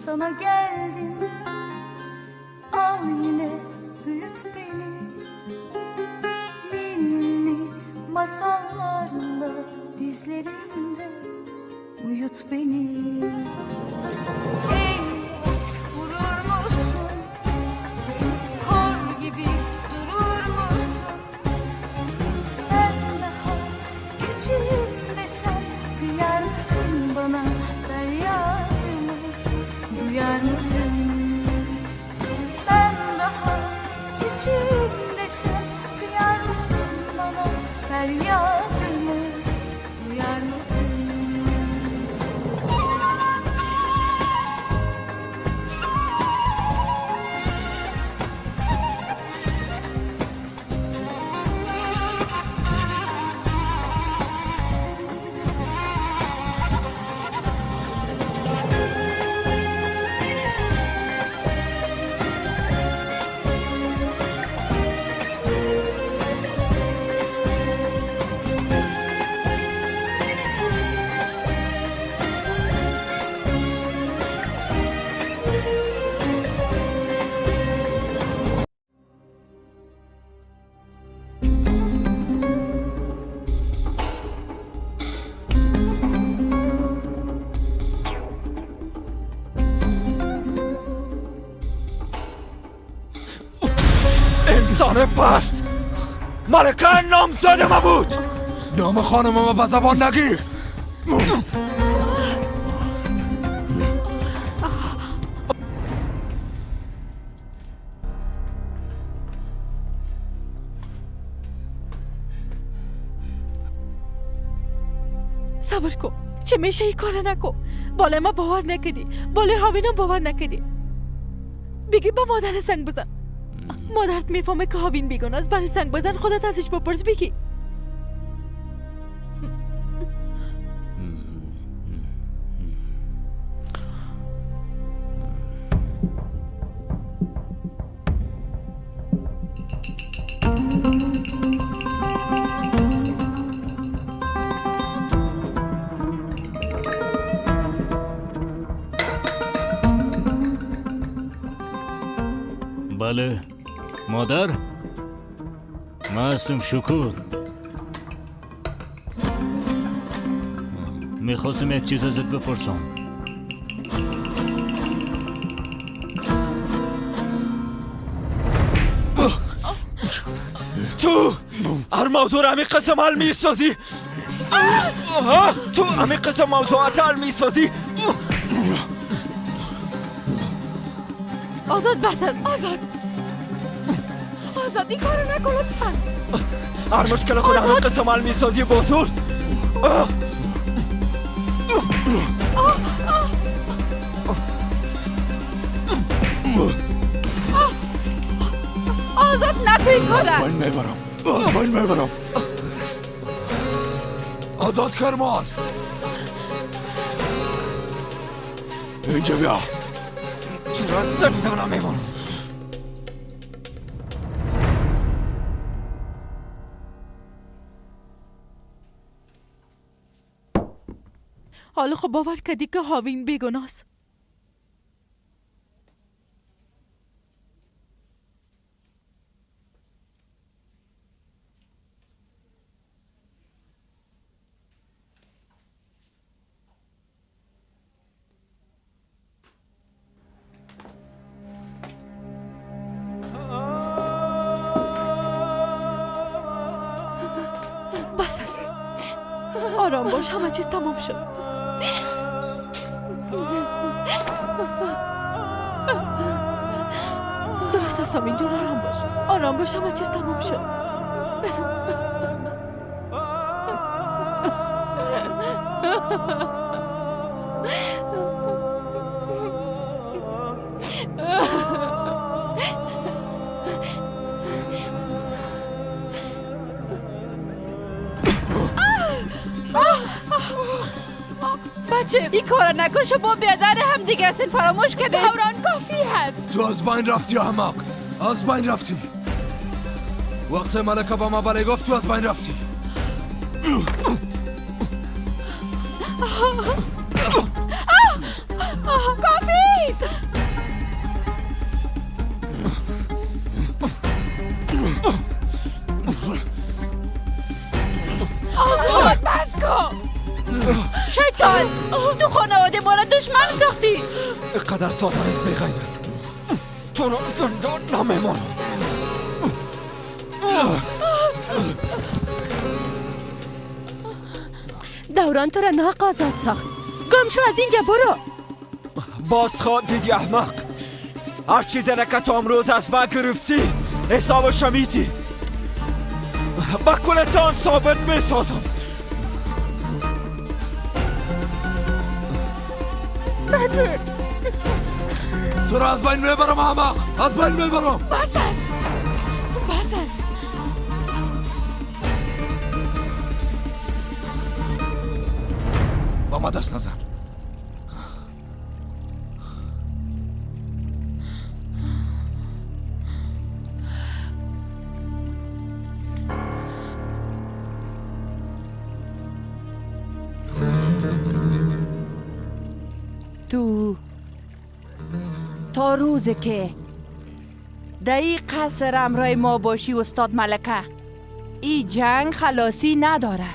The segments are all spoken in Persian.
sana geldim. Al yine büyüt beni, ninni masallarla dizlerinde uyut beni. Ey aşk, vurur musun? Kor gibi durur musun? Ben daha küçüğüm desem kıyar mısın bana? Feryadımı duyar mısın? Ben daha küçüğüm desem kıyar mısın bana? Feryadımı duyar mısın? انسان پست ملکه نامزد ما بود. نام خانم ما به زبان نگیر. صبر کن چه میشه ای کار نکن. بالای ما باور نکدی، بالای هاوینم باور نکدی. بگی با مادر سنگ بزن. مادرت میفهمه که هاوین بیگناه است. برای سنگ بزن خودت ازش بپرس. بگی بله مادر، من هستم شکور. میخواستم یک چیز ازت بپرسم. تو هر موضوع همین قسم حل میسازی. تو همین قسم موضوعات حل میسازی. آزاد بس است. آزاد این کارو نکن لطفاً. هر مشکل خود همین قسم حل میسازی بزرگ. آزاد نکن این کارو. از بین میبرم. آزاد کرمان اینجا بیا. تو را زندانم میمونم. حالا خب باور کردی که هاوین بیگناه است. بس است. آرام باش، همه چیز تمام شد. درست است اینجور. آرام باش، آرام باش، همه چیز تمام شد. بچه این کار نکن. شما بیادر هم دیگه هستین. فراموش کرده دوران کافی هست. تو از بین رفتی احمق. از بین رفتی. وقت ملکه با ما بله گفت تو از بین رفتی. کافی است. شیطان تو خانواده ما را دشمن ساختی. اینقدر ساده نیست بی غیرت. تو را زندان نمیمانم. دوران تو را ناحق آزاد ساخت. گم شو از اینجا برو. باز خواد دیدی احمق. هر چیزی را که تو امروز از من گرفتی حساب شمیدی. با کلتان ثابت می سازم. تو را از بین میبرم احمق، از بین میبرم. بس است. با ما دست نزن. تو تا روزی که در این قصر امرای ما باشی استاد ملکه، این جنگ خلاصی نداره.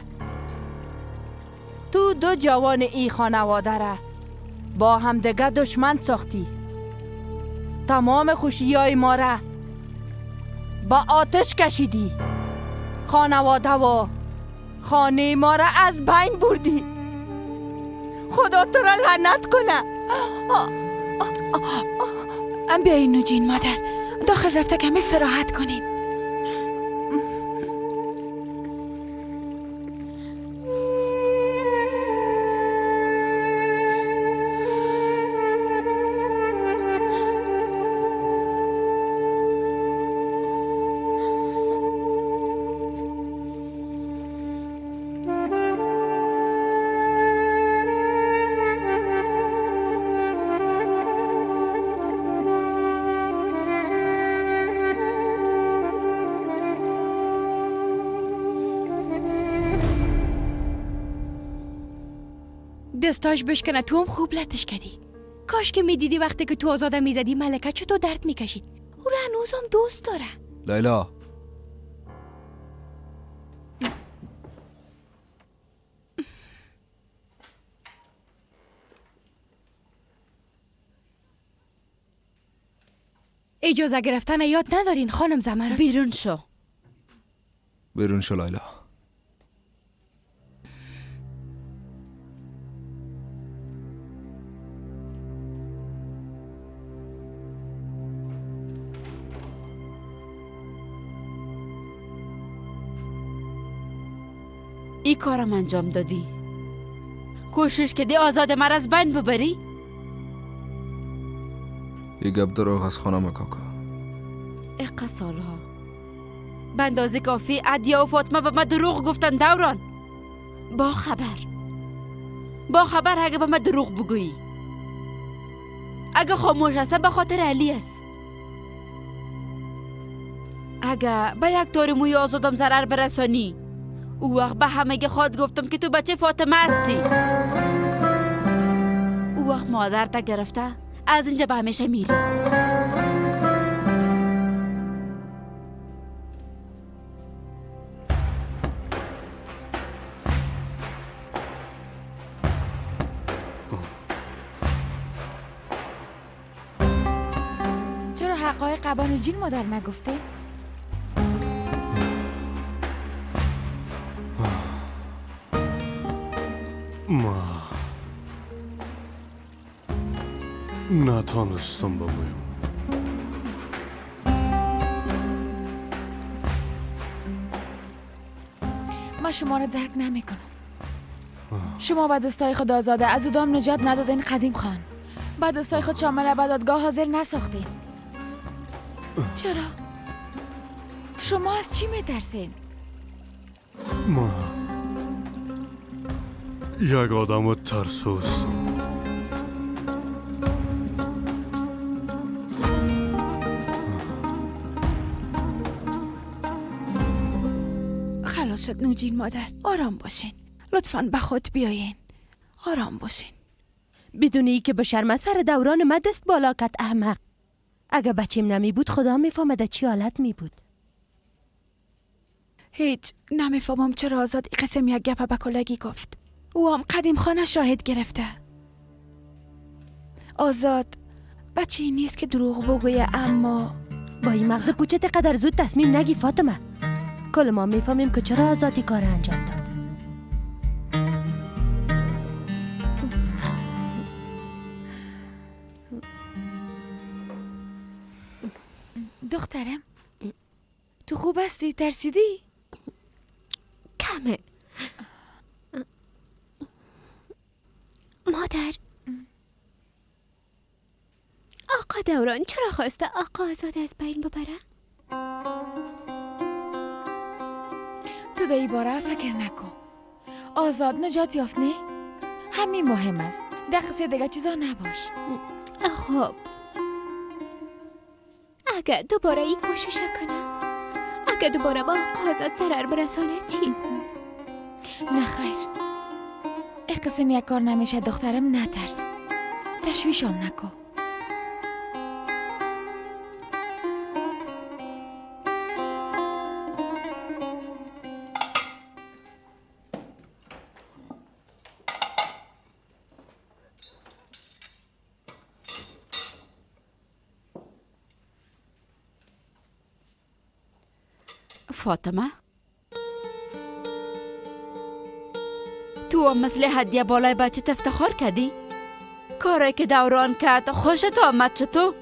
تو دو جوان ای خانواده را با هم دیگه دشمن ساختی. تمام خوشیای ما را با آتش کشیدی. خانواده و خانه ما را از بین بردی. خدا تو را لعنت کنه. بیاین نوجین مادر، داخل رفته کمی استراحت کنین. دستاش بشکنه، تو هم خوب لطش کردی. کاش که میدیدی وقتی که تو آزاده میزدی ملکه چطور درد میکشید. او را هنوزم دوست داره. لیلا، اجازه گرفتن یاد ندارین خانم زمرد. بیرون شو. بیرون شو لیلا. ای کارم انجام دادی. کوشش کردی آزاد مرا از بین ببری. یه گپ دروغ از خانم کاکا. اقا سالها به اندازه کافی عدیا و فاطمه به من دروغ گفتن دوران. با خبر اگه به من دروغ بگویی، اگه خاموش هسته به خاطر علی است. اگه به یک طور موی آزادم ضرر برسانی، او وقت به همه خود گفتم که تو بچه فاطمه هستی. او وقت مادر تا گرفته از اینجا به همیشه میری. چرا حقایق قبان و جین مادر نگفته؟ ما نتانستم بگویم. من شما را درک نمی کنم. شما به دستای خود آزاده از ادام نجات ندادین قدیم خان. به دستای خود شامل بدادگاه حاضر نساختین. چرا؟ شما از چی می ترسین؟ ما یک آدم ترسوست. خلاص شد نوجین مادر، آرام باشین. لطفاً به خود بیاین. آرام باشین. بدونی که به شرم سر دوران ما دست بالا کت احمق. اگه بچیم نمی بود خدا میفهمد چی حالت می بود. هیچ نمیفهمم چرا آزاد این قسم یک گپ به کلگی گفت. او هم قدیم خانه شاهد گرفته. آزاد بچه این نیست که دروغ بگویه، اما با این مغز پوچت قدر زود تصمیم نگی فاطمه. کل ما میفهمیم که چرا آزادی کار انجام داد. دخترم تو خوب هستی؟ ترسیدی؟ کمه. مادر، آقا دوران چرا خواسته آقا آزاد از بین ببره؟ تو در این باره فکر نکن. آزاد نجات یافت نه؟ همین مهم است. در قصه دیگه چیزا نباش. خب اگه دوباره این کوشش کنم، اگه دوباره با آقا آزاد ضرر برسانه چی؟ نه خیر، این قسم یک کار نمیشه دخترم. نترس، تشویشم نکن. فاطمه، تو مثل هدیه بالای بچه افتخار کردی؟ کاری که دوران کرد خوشت آمد چطور؟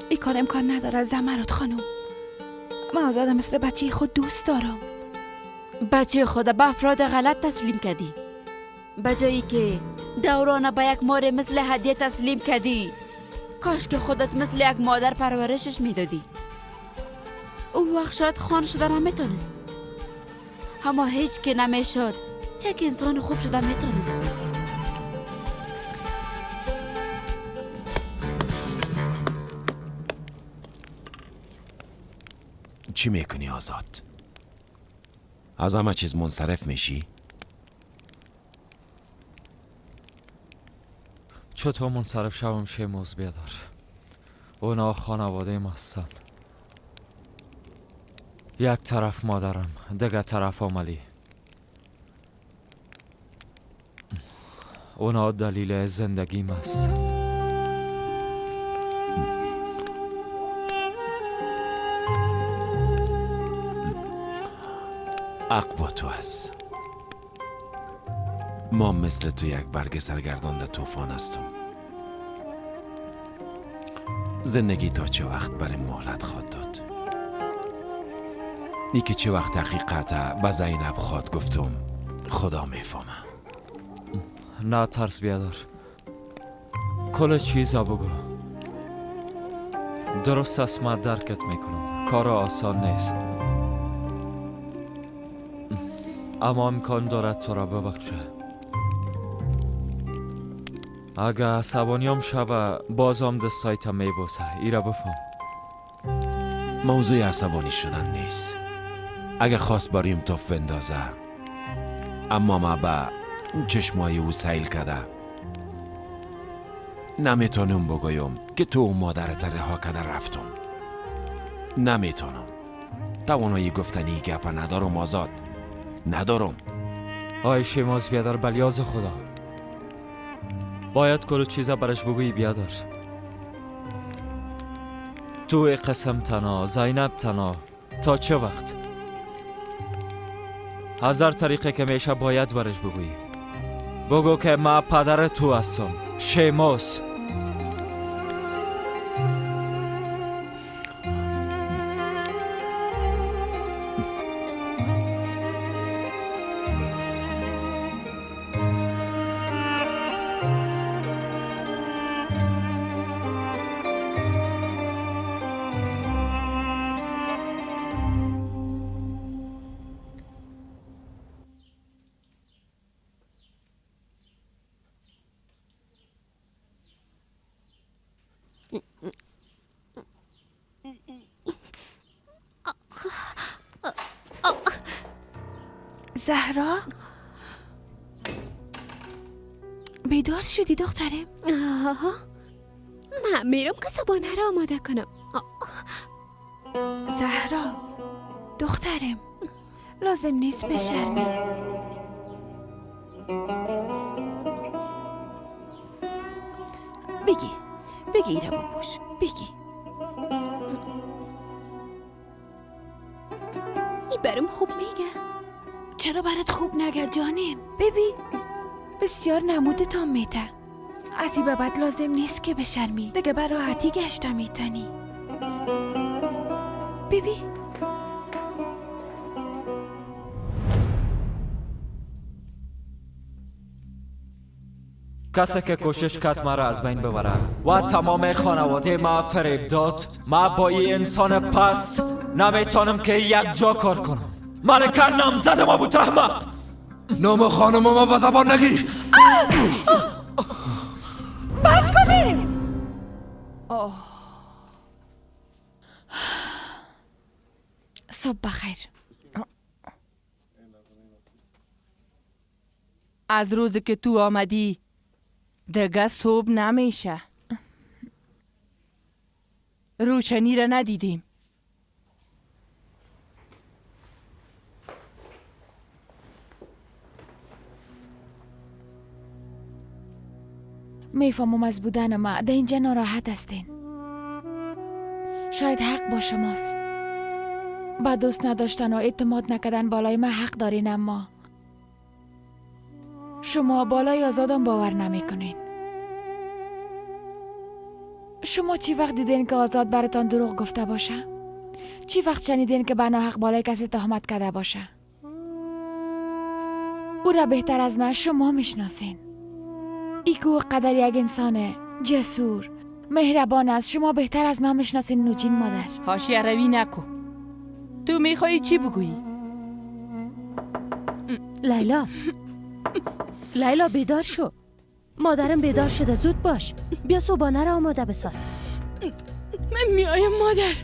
این کار امکان نداره زمرد خانم. من آزاد مثل بچه خود دوست دارم. بچه خود به افراد غلط تسلیم کردی. بجایی که دوران به یک مار مثل هدیه تسلیم کردی، کاش که خودت مثل یک مادر پرورشش میدادی. او وقت شاید خان شدن هم میتونست، اما هیچ که نمیشد یک انسان خوب شدن میتونست. چی میکنی آزاد؟ از همه چیز منصرف میشی؟ چطور منصرف شوم شیموز بیادر؟ اونا خانواده ما هستن. یک طرف مادرم، دیگه طرف عملی. اونا دلیل زندگیم است. حق با تو است. ما مثل تو یک برگ سرگردانده طوفان هستم. زندگی تا چه وقت برای مهلت خواد داد؟ ای که چه وقت حقیقت به زینب خواد گفتم خدا میفهمه. نه ترس بیادر، کل چیزا بگو. درست است، من درکت میکنم. کار آسان نیست، اما امکان دارد تو را ببخشه. اگه عصبانیم شوه بازم دستایت میبوسه. ای را بفهم. موضوع عصبانی شدن نیست. اگه خواست بریم توف بندازه، اما ما به چشمای او سیل کده. نمیتونم بگویم که تو و مادرت رها کده رفتم. نمیتونم. توانایی گفتنی گپ ندارم آزاد. ندارم. آی شیماز بیادر، بلیاز خدا، باید کلو چیزا برش بگویی بیادر. تو قسم تنها، زینب تنها، تا چه وقت؟ هزار طریقه که میشه باید برش بگویی. بگو که ما پدر تو هستم، شیماز. زهرا، بیدار شدی دخترم؟ من میرم که صبحانه را آماده کنم. زهرا دخترم، لازم نیست بشرمی. بگی ایره بپوش. بگی. ای برام خوب میگه. چرا برات خوب نگه جانم؟ ببین بسیار نمودتان میته. از این به بعد لازم نیست که بشرمی. دیگه به راحتی گشته میتونی. ببین کسی که کوشش کرد مرا از بین ببره و تمام خانواده ما فریب داد، ما با این انسان پست نمیتونم که یک جا کار کنم. من کنم زدم ابو تحمق. نام خانم ما با زبان نگی. بس کنین. صبح بخیر. از روزی که تو آمدی دیگه صبح نمیشه. روشنی را ندیدیم. میفهمم از بودن ما در اینجا ناراحت هستین. شاید حق با شماست. با دوست نداشتن و اعتماد نکردن بالای ما حق دارین، اما شما بالای آزادم باور نمیکنین. شما چی وقت دیدین که آزاد براتان دروغ گفته باشه؟ چی وقت شنیدین که به ناحق بالای کسی تهمت کرده باشه؟ او را بهتر از من شما میشناسین. ای که قدر یک انسان جسور مهربان است شما بهتر از من میشناسین. نوجین مادر، حاشیه روی نکو. تو میخوایی چی بگویی؟ لیلا بیدار شو. مادرم بیدار شده، زود باش. بیا صبحانه را آماده بساز. من میایم مادر.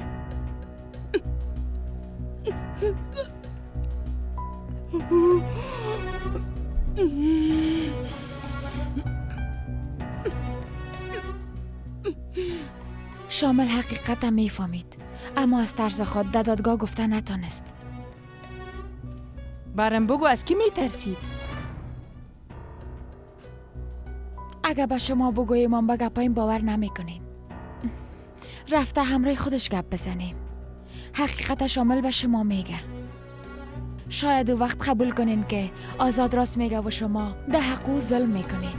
شامل حقیقت هم میفهمید، اما از طرز خود در دادگاه گفته نتانست. برم بگو از کی میترسید؟ اگه به شما بگویم من به گپایم باور نمیکنین. رفته همراه خودش گپ بزنیم. حقیقت شامل به شما میگه. شاید او وقت قبول کنین که آزاد راست میگه و شما ده حقو ظلم میکنین.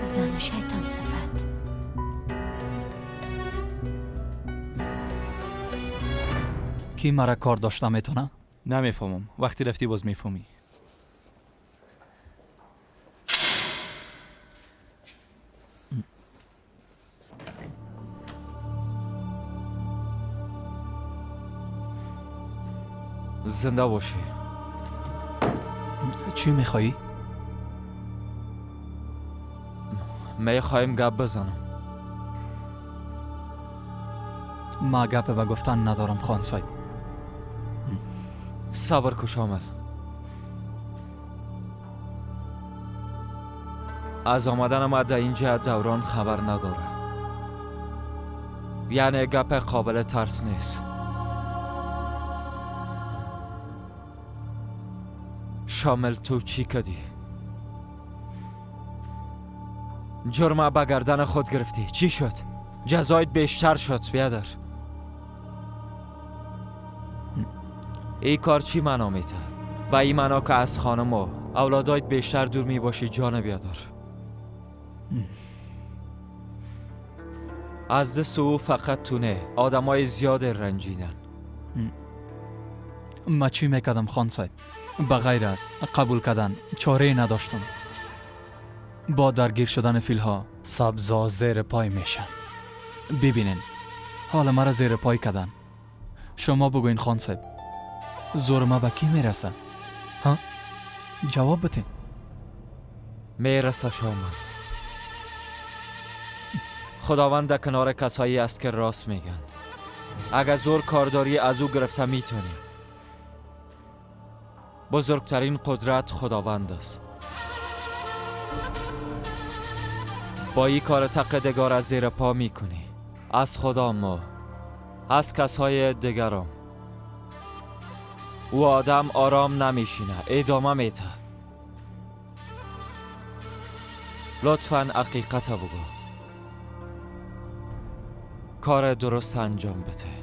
زن شیطان صفت. کی مرا کار داشته میتونه؟ نمیفهمم. وقتی رفتی باز میفهمی. زنده باشی. چی میخوایی؟ میخوایم گپ بزنم. ما گپ به گفتن ندارم خان صاحب. صبر کو شامل. از آمدن ما در اینجا دوران خبر نداره. یعنی گپ قابل ترس نیست. شامل تو چی کردی؟ جرم به گردن خود گرفتی. چی شد؟ جزایت بیشتر شد بیادر. ای کار چی معنا میده؟ با این معنا که از خانم و اولادایت بیشتر دور می باشی جان بیادر. از دست او فقط تو نه، آدمای زیاد رنجیدن. ما چی میکردم خان صاحب؟ بغیر از قبول کردن چاره نداشتم. با درگیر شدن فیلها سبزا زیر پای میشن. ببینین حالا مرا زیر پای کردن. شما بگوین خان صاحب زور ما به کی میرسه؟ ها؟ جواب بتین. میرسه شامل. خداوند در کنار کسایی است که راست میگن. اگر زور کارداری از او گرفته میتونی. بزرگترین قدرت خداوند است. با این کار تقدگار از زیر پا میکنی. از خدا ما، از کسای دیگران و آدم آرام نمیشینه، ادامه میده. لطفاً حقیقت بگو. کار درست انجام بده.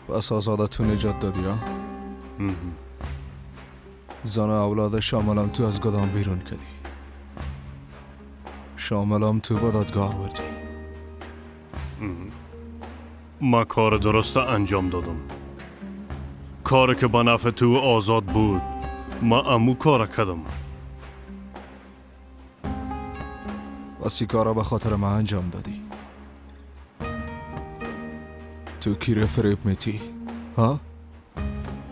پس آزادتو نجات دادی ها؟ زن و اولاد شاملم تو از گدام بیرون کردی. شاملم تو به دادگاه بردی. ما کار درست انجام دادم. کاری که به نفع تو آزاد بود ما امو کار کردم. بسی کارا به خاطر ما انجام دادی. تو کی رو فریب میتی؟ ها؟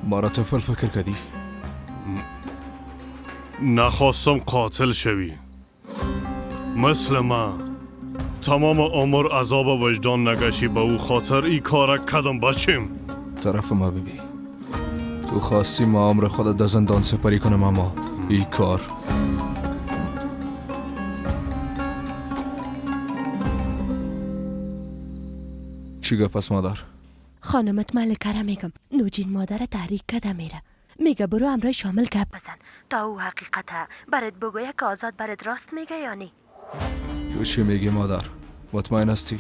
ما را طفل فکر کردی؟ نخواستم قاتل شوی. مثل من تمام عمر عذاب وجدان نگشی به او خاطر ای کار کردم بچیم. طرف ما ببین. تو خواستی ما عمر خودت در زندان سپری کنم اما ای کار چی پس مادر؟ خانمت ملکه را میگم نوجین مادر تحریک کده میره. میگه برو امرای شامل گپ بزن تا او حقیقته برات بگویه که آزاد برات راست میگه یا نی. تو چی میگی مادر؟ مطمئن هستی؟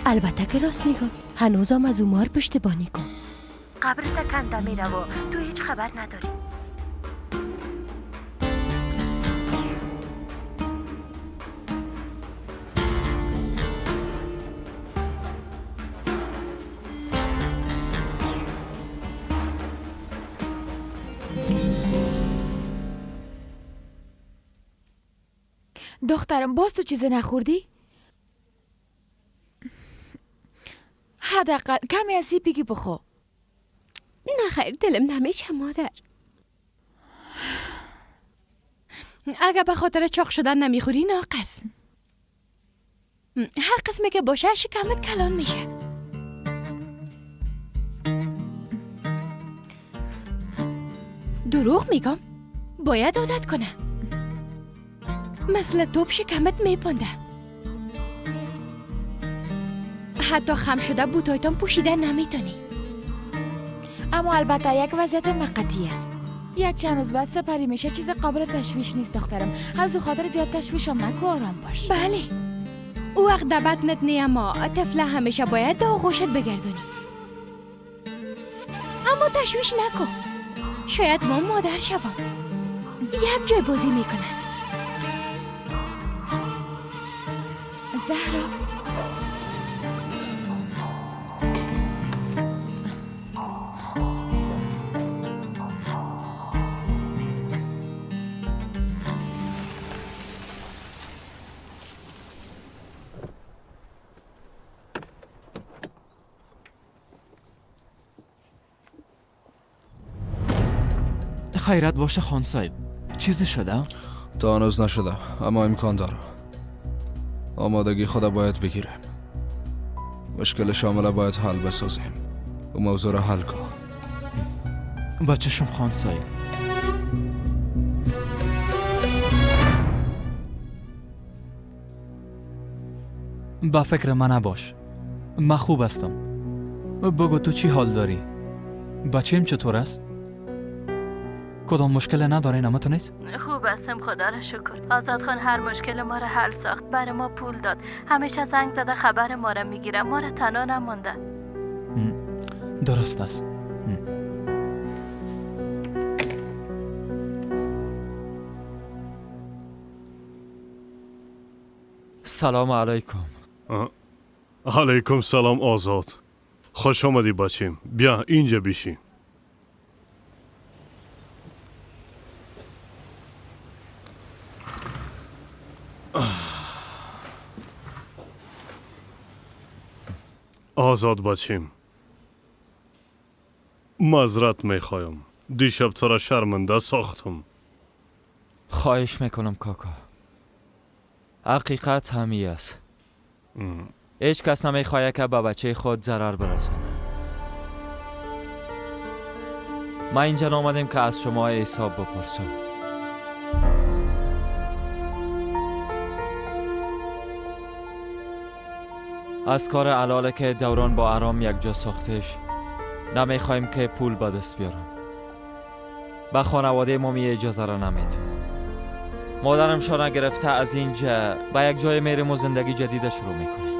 البته که راست میگم. هنوزم از اومار پشتیبانی کن. قبرت کنده میره و تو هیچ خبر نداری. دخترم باز تو چیز نخوردی؟ حداقل کمی از سیپیگی بخو. نه خیر دلم نمیشه مادر. اگه به خاطر چاق شدن نمیخوری ناقص. هر قسمی که باشه شکمت کلان میشه. دروغ میگم باید عادت کنه. مثل توپ شکمت میپنده. حتی خم شده بوتایتان پوشیدن نمیتونی. اما البته یک وضعیت موقتی است. یک چند روز بعد سپری میشه، چیز قابل تشویش نیست دخترم. از او خاطر زیاد تشویشم نکو، آرام باش. بله او وقت دبتنت نی، اما طفله همیشه باید دا خوشت بگردونی. اما تشویش نکن، شاید ما مادر شوم یک جای بازی میکنن. زهرا خیرت باشه خان صاحب، چیزی شده؟ تا هنوز نشده اما امکان داره. آمادگی خدا باید بگیریم. مشکل شامله باید حل بسازیم. و موضوع را حل کن. بچه شم خان صاحب. با فکر من نباش، من خوب هستم. بگو تو چی حال داری؟ بچه‌م چطور است؟ کدام مشکل نداره نمتو نیست؟ خوب هستم خدا را شکر. آزاد خان هر مشکل ما را حل ساخت، برای ما پول داد، همیشه زنگ زده خبر ما را میگیره، ما را تنها نمانده. درست است. سلام علیکم. علیکم سلام آزاد. خوش آمدی بچیم. بیا اینجا بشین. آزاد بچیم، معذرت میخوایم. دیشب تو را شرمنده ساختم. خواهش میکنم کاکا. حقیقت همی است. هیچ کس نمیخواهد که به بچه خود ضرر برسانه. ما اینجا آمدیم که از شما حساب بپرسم. از کار حلاله که دوران با آرام یک جا ساختش نمیخوایم که پول به دست بیارم. به خانواده ما می اجازه را نمیدیم. مادرم شانه گرفته از اینجا به یک جای میریم و زندگی جدید شروع میکنیم.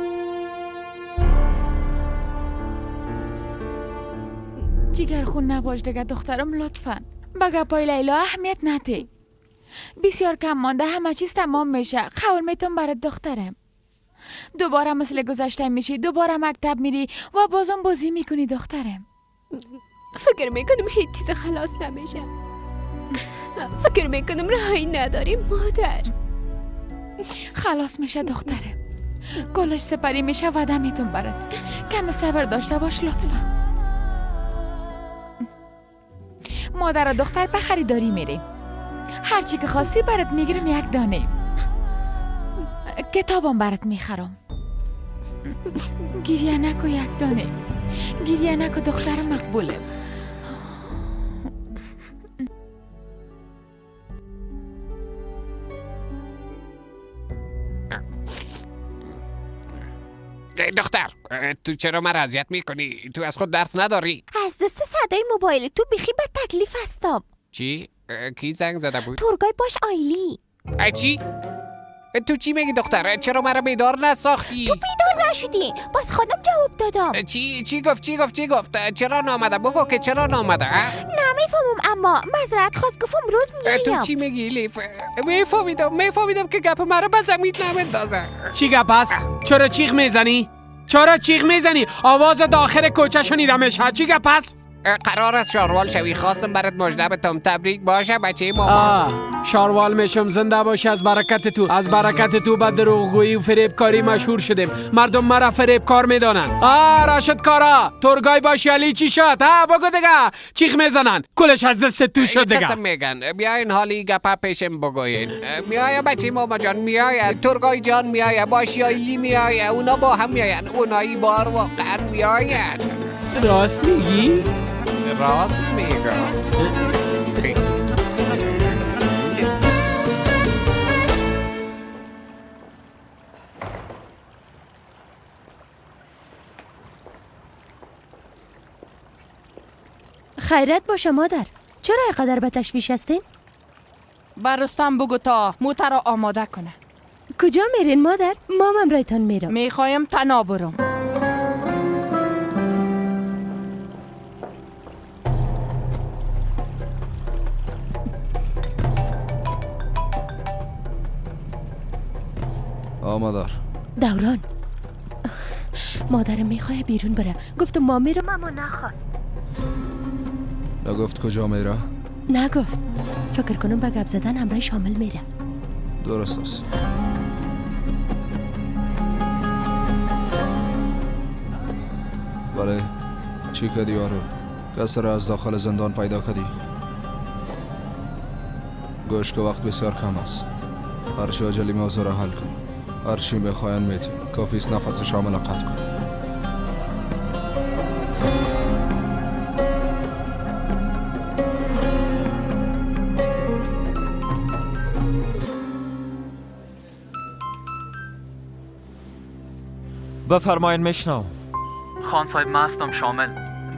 جگر خون نباش دیگه دخترم لطفاً. به گپای لیلا اهمیت نده. بسیار کم مانده همه چیز تمام میشه. قول میتونم برات دخترم. دوباره مثل گذشته میشی، دوباره مکتب میری و بازم بازی میکنی دخترم. فکر میکنم هیچ چیز خلاص نمیشه. فکر میکنم راهی نداریم مادر. خلاص میشه دخترم. کلش سپری میشه وعده میتونم برات. کم صبر داشته باش لطفا. مادر و دختر به خریداری میریم. هرچی که خواستی برات میگیرم یک دانه. کتابم برات میخرم. گریه نکو یک دانه. گریه نکو دختر مقبوله. دختر تو چرا من اذیت میکنی؟ تو از خود درس نداری؟ از دست صدای موبایل تو بیخی به تکلیف هستم. چی؟ کی زنگ زده بود؟ تورگای باش آیلی. چی؟ تو چی میگی دختر؟ چرا مرا بیدار نساختی؟ تو بیدار نشدی، باز خودم جواب دادم. چی گفت؟ چرا نامده؟ بگو که چرا نامده؟ نمیفهمم اما معذرت خواست گفتم روز میایم. تو چی میگی لیف؟ میفهمیدم که گپ مرا به زمین نمیندازه. چی گپ است؟ چرا چیغ میزنی؟ آواز داخل کوچه شنیده میشه. چی گپ است؟ قرار است شاروال شوی. خواستم برات مژده بدم. تبریک باشه بچه ماما. شاروال میشم. زنده باشی. از برکت تو به دروغگویی و فریبکاری مشهور شدیم. مردم مرا فریبکار میدانن. راشد کارا تورگای باشی علی چی شد؟ بگو دیگه. چیخ میزنن. کلش از دست تو شد دیگه. قسم میگن. بیاین حالی گپا پیشم بگوین. میای بچه ماما جان میای. تورگای جان میای. باشی علی میای. اونا با هم میاین. اونایی بار واقعا میاین. راست میگی؟ راست میگم. خیرت باشه مادر. چرا اینقدر به تشویش هستین؟ برستم بگو تا موتر را آماده کنه. کجا میرین مادر؟ مامم رایتان میرم. میخوایم تنها برم. مادر. دوران مادرم میخواه بیرون بره. گفتم ما میرم اما نخواست. نگفت کجا میره؟ نگفت. فکر کنم به گپ زدن همراه شامل میره. درست است. بله چی کردی یارو؟ کس را از داخل زندان پیدا کردی؟ گوش که وقت بسیار کم است. هرچی عجلی موضوع را حل کن. هرچی بخواین میتی. کافیست نفس شامل قطع کن. بفرماین میشنم. خان صاحب من هستم شامل.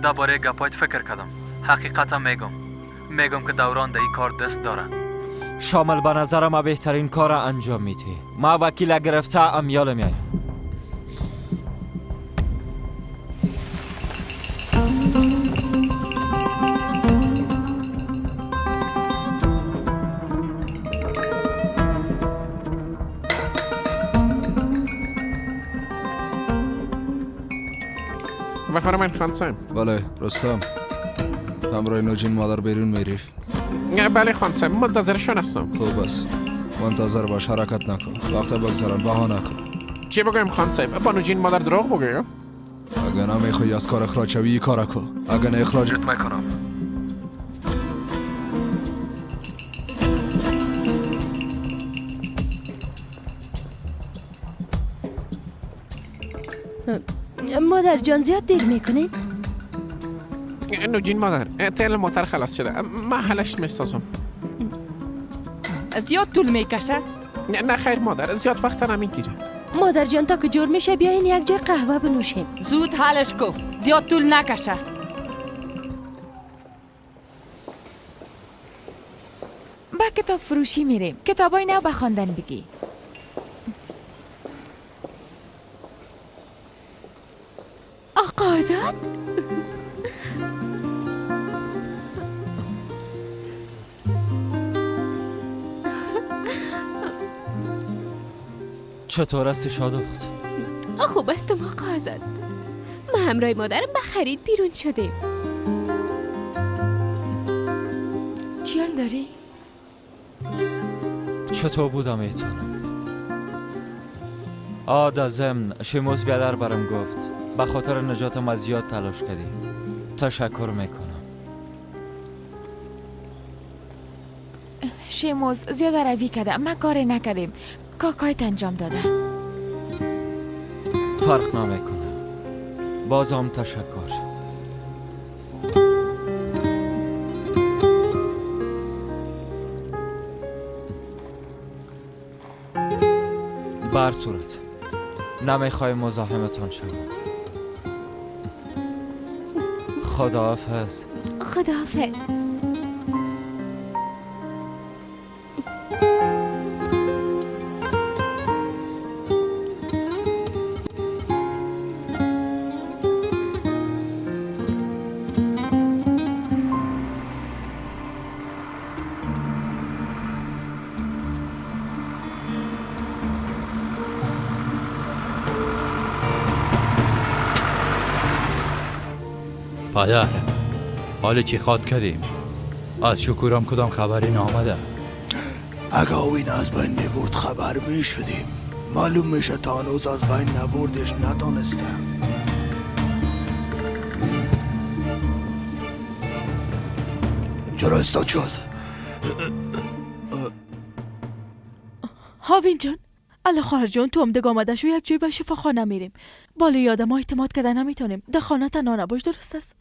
درباره گپایت فکر کردم. حقیقتا میگم که دوران در این کار دست داره. شامل به نظرم بهترین کار انجام میدی. ما وکیل گرفته امیال میایم. بفرمایید خان صاحب. بله رستم. همراه نوجین مادر بیرون میری؟ بله خان صاحب منتظرشون هستم. خوب است. منتظر باش. حرکت نکن. وقت بگذارن. بهانه کن. چی بگویم خان صاحب؟ با نوجین مادر دروغ بگویم؟ اگه نمیخوای از کار اخراج شوی کار کن. اگه نه اخراجت میکنم. مادر جان زیاد دیر میکنین؟ نوجین مادر تیل موتر خلاص شده من حالش میسازم. زیاد طول میکشه؟ نه خیر مادر زیاد وقت نمیگیره. مادر جان تا که جور میشه بیاین یک جای قهوه بنوشین. زود حلش کو زیاد طول نکشه. با کتاب فروشی میریم. کتابای نو بخواندن بگی. آقا آزاد؟ چطور هستی شادخت؟ خوب هستم آقا آزاد. ما همراه مادرم به خرید بیرون شدیم. چی حال داری؟ چطور بودم ایتونم؟ در ضمن شیموز بیادر برم گفت به خاطر نجاتم از یاد تلاش کردی. تشکر میکنم. شیموز زیاد روی کرده. ما کار نکردیم. کاکایت انجام داده. فرق نمیکنه. بازم تشکر. بر صورت نمیخوای مزاحمتان شوم. خداحافظ. خداحافظ. پدر حال چی خواد کردیم؟ از شکورم کدام خبری نامده؟ اگه این از بین نبرد خبر می شدیم. معلوم میشه تا هنوز از بین نبردش نتانسته. چرا استاد شد؟ هاوین جان الله خواهر جان تو هم دگ آمده شو یک جای به شفاخانه میریم. بالا یادم ما اعتماد کردن نمیتونیم. ده خانه تنها نباش درست است؟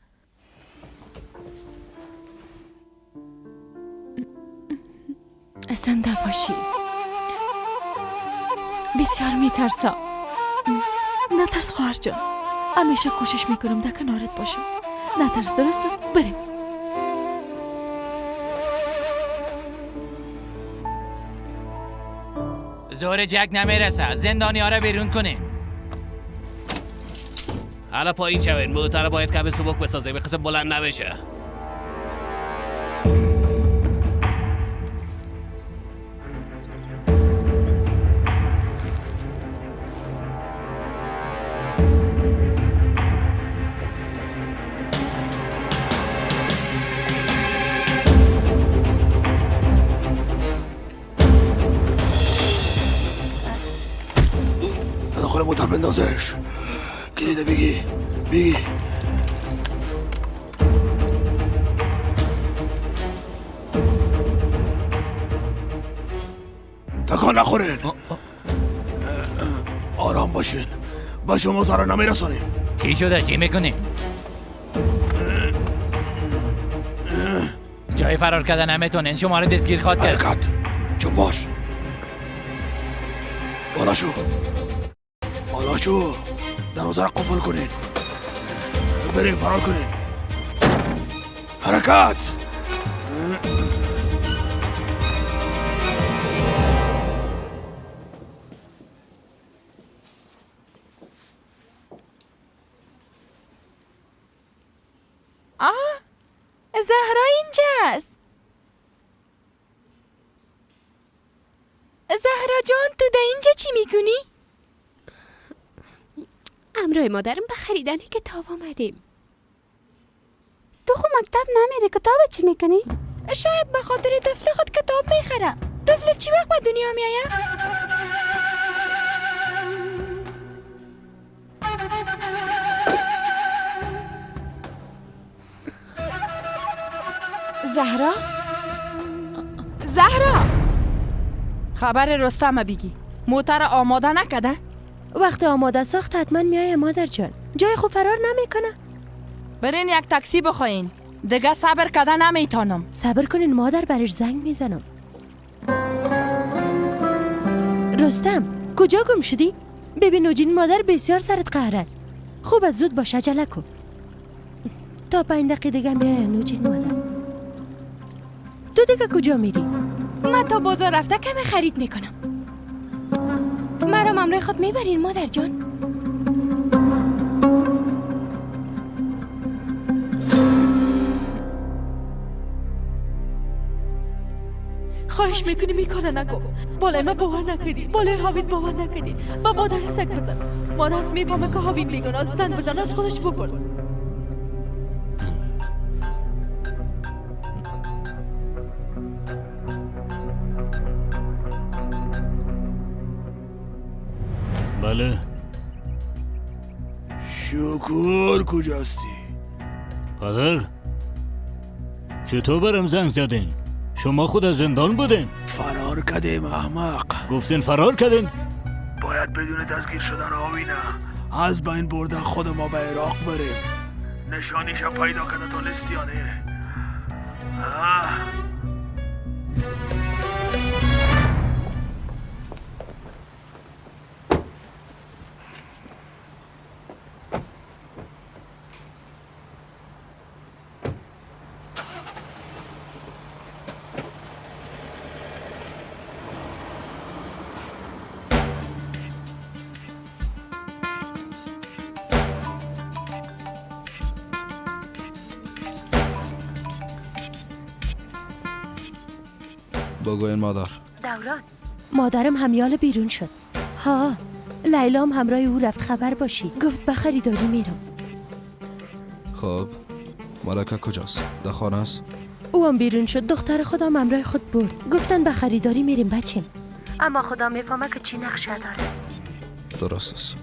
زنده باشی. بسیار میترسم. نترس خواهر جان. همیشه کوشش میکنم در کنارت باشم. نترس درست است؟ بریم. زور جک نمیرسه. زندانی ها را بیرون کنیم. حالا پایین شوین. موتر باید کمی سبک بسازه بخصه بلند نبشه. داخل موتر بندازش. کلیده بگی. تکان نخورین. آرام باشین. با شما ضرر نمیرسانیم. چی شده؟ چی میکنیم؟ جای فرار کردن نمیتونین. شما رو دستگیر خواد کرد. حرکت. چوب باش. بالا شو. دروازه را قفل کنین. بریم فرار کنین. حرکت. زهرا اینجاست. زهرا جان تو ده اینجا چی میکنی؟ همراه مادرم به خریدن کتاب آمدیم. تو خو مکتب نمیری کتاب چی میکنی؟ شاید به خاطر طفل خود کتاب میخرم. طفل چی وقت به دنیا میآید؟ زهرا خبر رستم بگی. موتر آماده نکده؟ وقت آماده ساخت حتما میای مادر جان. جای خود فرار نمیکنه. برین یک تاکسی بخواین. دیگه صبر کردن نمیتونم. صبر کنین مادر، برش زنگ میزنم. رستم کجا گم شدی؟ ببین نوجین مادر بسیار سرت قهر است. خوب از زود باش، عجله کن. تا 5 دقیقه دیگه میای نوجین مادر. تو دیگه کجا میری؟ من تا بازار رفته کم خرید میکنم. مرا همراه خود میبرین مادر جان؟ خواهش میکنی میکنه نگو. بالای من باور نکردی، بالای هاوین باور نکردی. با مادر سگ بزن. مادرت میفهمه که هاوین بیگناه، زنگ بزن از خودش بپرس. بله. شکر کجاستی؟ پدر چطور برم زنگ زدین؟ شما خود از زندان بودین؟ فرار کردیم احمق. گفتین فرار کردین؟ باید بدون دستگیر شدن هاوینه از بین برده خود ما به عراق بریم. نشانیش پیدا کرده تونستی یا نه؟ بگوین مادر. دوران مادرم همیال بیرون شد. ها لیلا هم همراه او رفت، خبر باشی. گفت به خریداری میرم. خب ملکه کجاست؟ در خانه است؟ او هم بیرون شد، دختر خودم همراه خود برد. گفتن به خریداری میریم بچیم. اما خدا میفهمه که چی نقشه داره. درست است.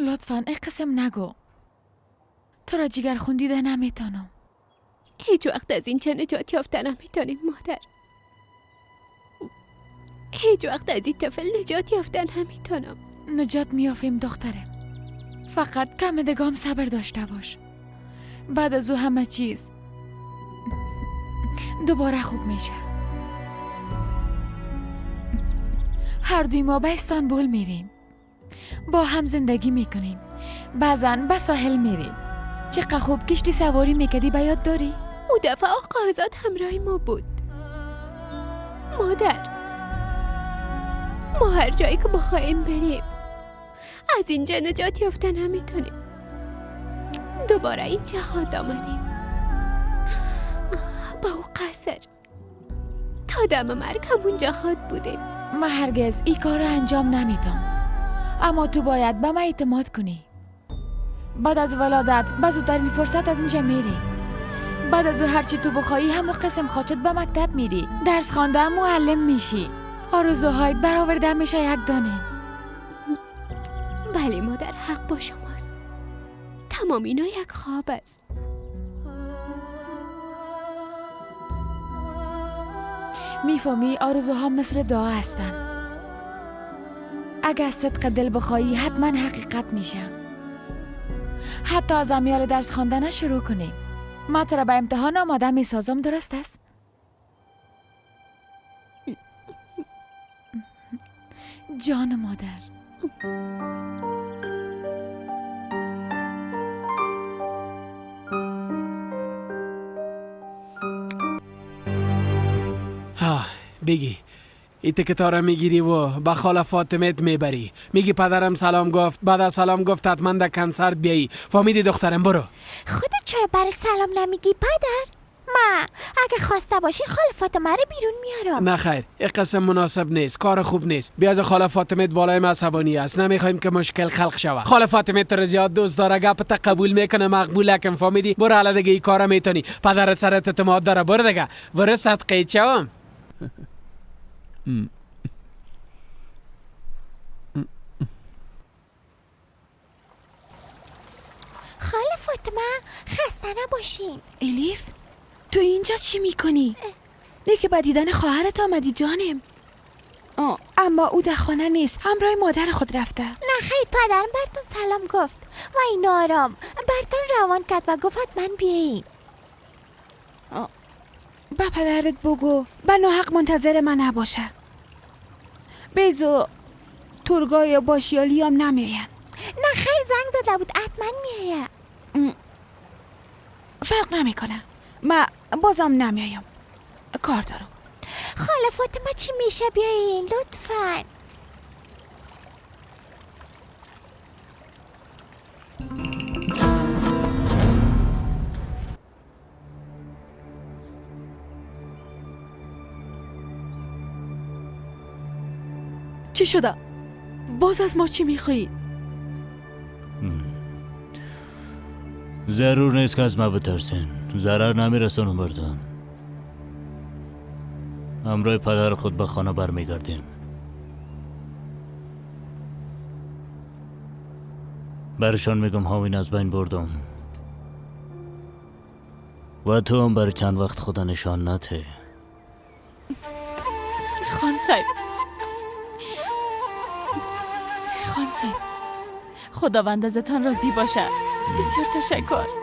لطفاً ای قسم نگو. تو را جگر خون دیده نمیتونم. هیچ وقت از این چه نجات یافته نمیتونیم مادر. هیچ وقت از این طفل نجات یافته نمیتونم. نجات میافیم دخترم. فقط کم دگام صبر داشته باش. بعد از او همه چیز دوباره خوب میشه. هر دوی ما به استانبول میریم. با هم زندگی میکنیم. بعضن به ساحل میریم. چقدر خوب کشتی سواری میکردی به یاد داری؟ او دفعه آقا آزاد همراه ما بود مادر. ما هر جایی که بخوایم بریم از اینجا نجات یافته نمیتونیم. دوباره اینجا خود آمدیم با او قصر تا دم مرگ همونجا خود بودیم. من هرگز این کار رو انجام نمیدم. اما تو باید به من اعتماد کنی. بعد از ولادت به زودترین فرصت از اینجا میری. بعد از او هرچی تو بخوایی همه قسم خواهد به مکتب میری. درس خوانده معلم میشی. آرزوهایت برآورده میشه یک دانه. بله مادر، حق با شماست. تمام اینا یک خواب است. میفهمی آرزوها مثل دعا هستن. اگه از صدق دل بخوایی حتما حقیقت میشه. حتی از امیال درس خواندن شروع کنیم. ما تو را به امتحان آماده میسازم، درست است؟ جان مادر. بگی این تکتارا میگیری و به خاله فاطمت میبری. میگی پدرم سلام گفت، بعد از سلام گفت حتما در کنسرت بیایی. فهمیدی دخترم؟ برو. خودت چرا برای سلام نمیگی پدر؟ ما اگه خواسته باشین خاله فاطمه رو بیرون میارم. نه خیر، این قسم مناسب نیست، کار خوب نیست. بیا از خاله فاطمت بالای ما عصبانی است. نمیخوایم که مشکل خلق شود. خاله فاطمت رو زیاد دوست داره، گپت قبول میکنه، مقبول کن. فهمیدی؟ برو حالا دیگه این کارا میتونی. پدر سرت اعتماد داره. برو دیگه، برو صدقه چوام. خاله فاطمه خسته نباشین. الیف تو اینجا چی میکنی؟ نه که با دیدن خواهرت آمدی جانم. اما او در خانه نیست، همراه مادر خود رفته. نه خیر، پدرم برتون سلام گفت و این آرام برتون روان کرد و گفت من بیایین. با پدرت بگو به ناحق منتظر من نباشه. بیزو ترگای یا باشیالی هم نمیاین. نه خیر، زنگ زده بود حتما میایه. فرق نمیکنه، من بازم نمیایم، کار دارم. خاله فاطمه چی میشه بیایین لطفاً. چی شده؟ باز از ما چی میخوایی؟ ضرور نیست که از ما بترسین. ضرر نمیرسونم بردم. همراه پدر خود به خانه برمیگردیم. برشان میگم هاوین از بین بردم و تو هم برای چند وقت خدا نشان نده. خان صاحب، خان صاحب، خداوند ازتان راضی باشه. بسیار تشکر.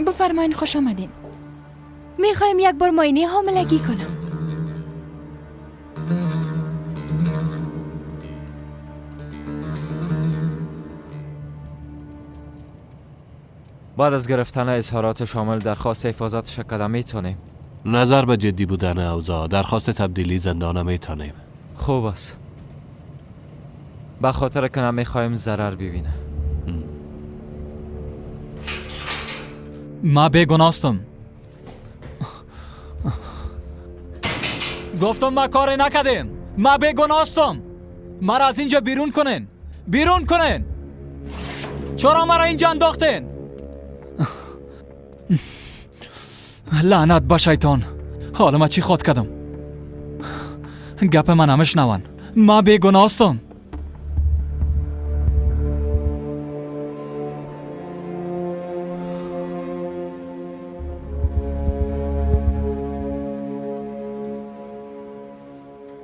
بفرمایین، خوش آمدین. میخوایم یک بار معاینه حاملگی کنم. بعد از گرفتن اظهارات شامل درخواست حفاظت شکده میتونیم. نظر به جدی بودن اوضاع درخواست تبدیلی زندانه میتونیم. خوب است. به خاطر که نمیخوایم ضرر ببینه. ما بیگناستم. گفتم ما کاری نکردیم. ما بیگناستم. ما را از اینجا بیرون کنین. بیرون کنین. چرا ما را اینجا انداختین؟ لعنت به شیطان. حالا ما چی خود کردم؟ گپ من همش نوان. ما بیگناستم.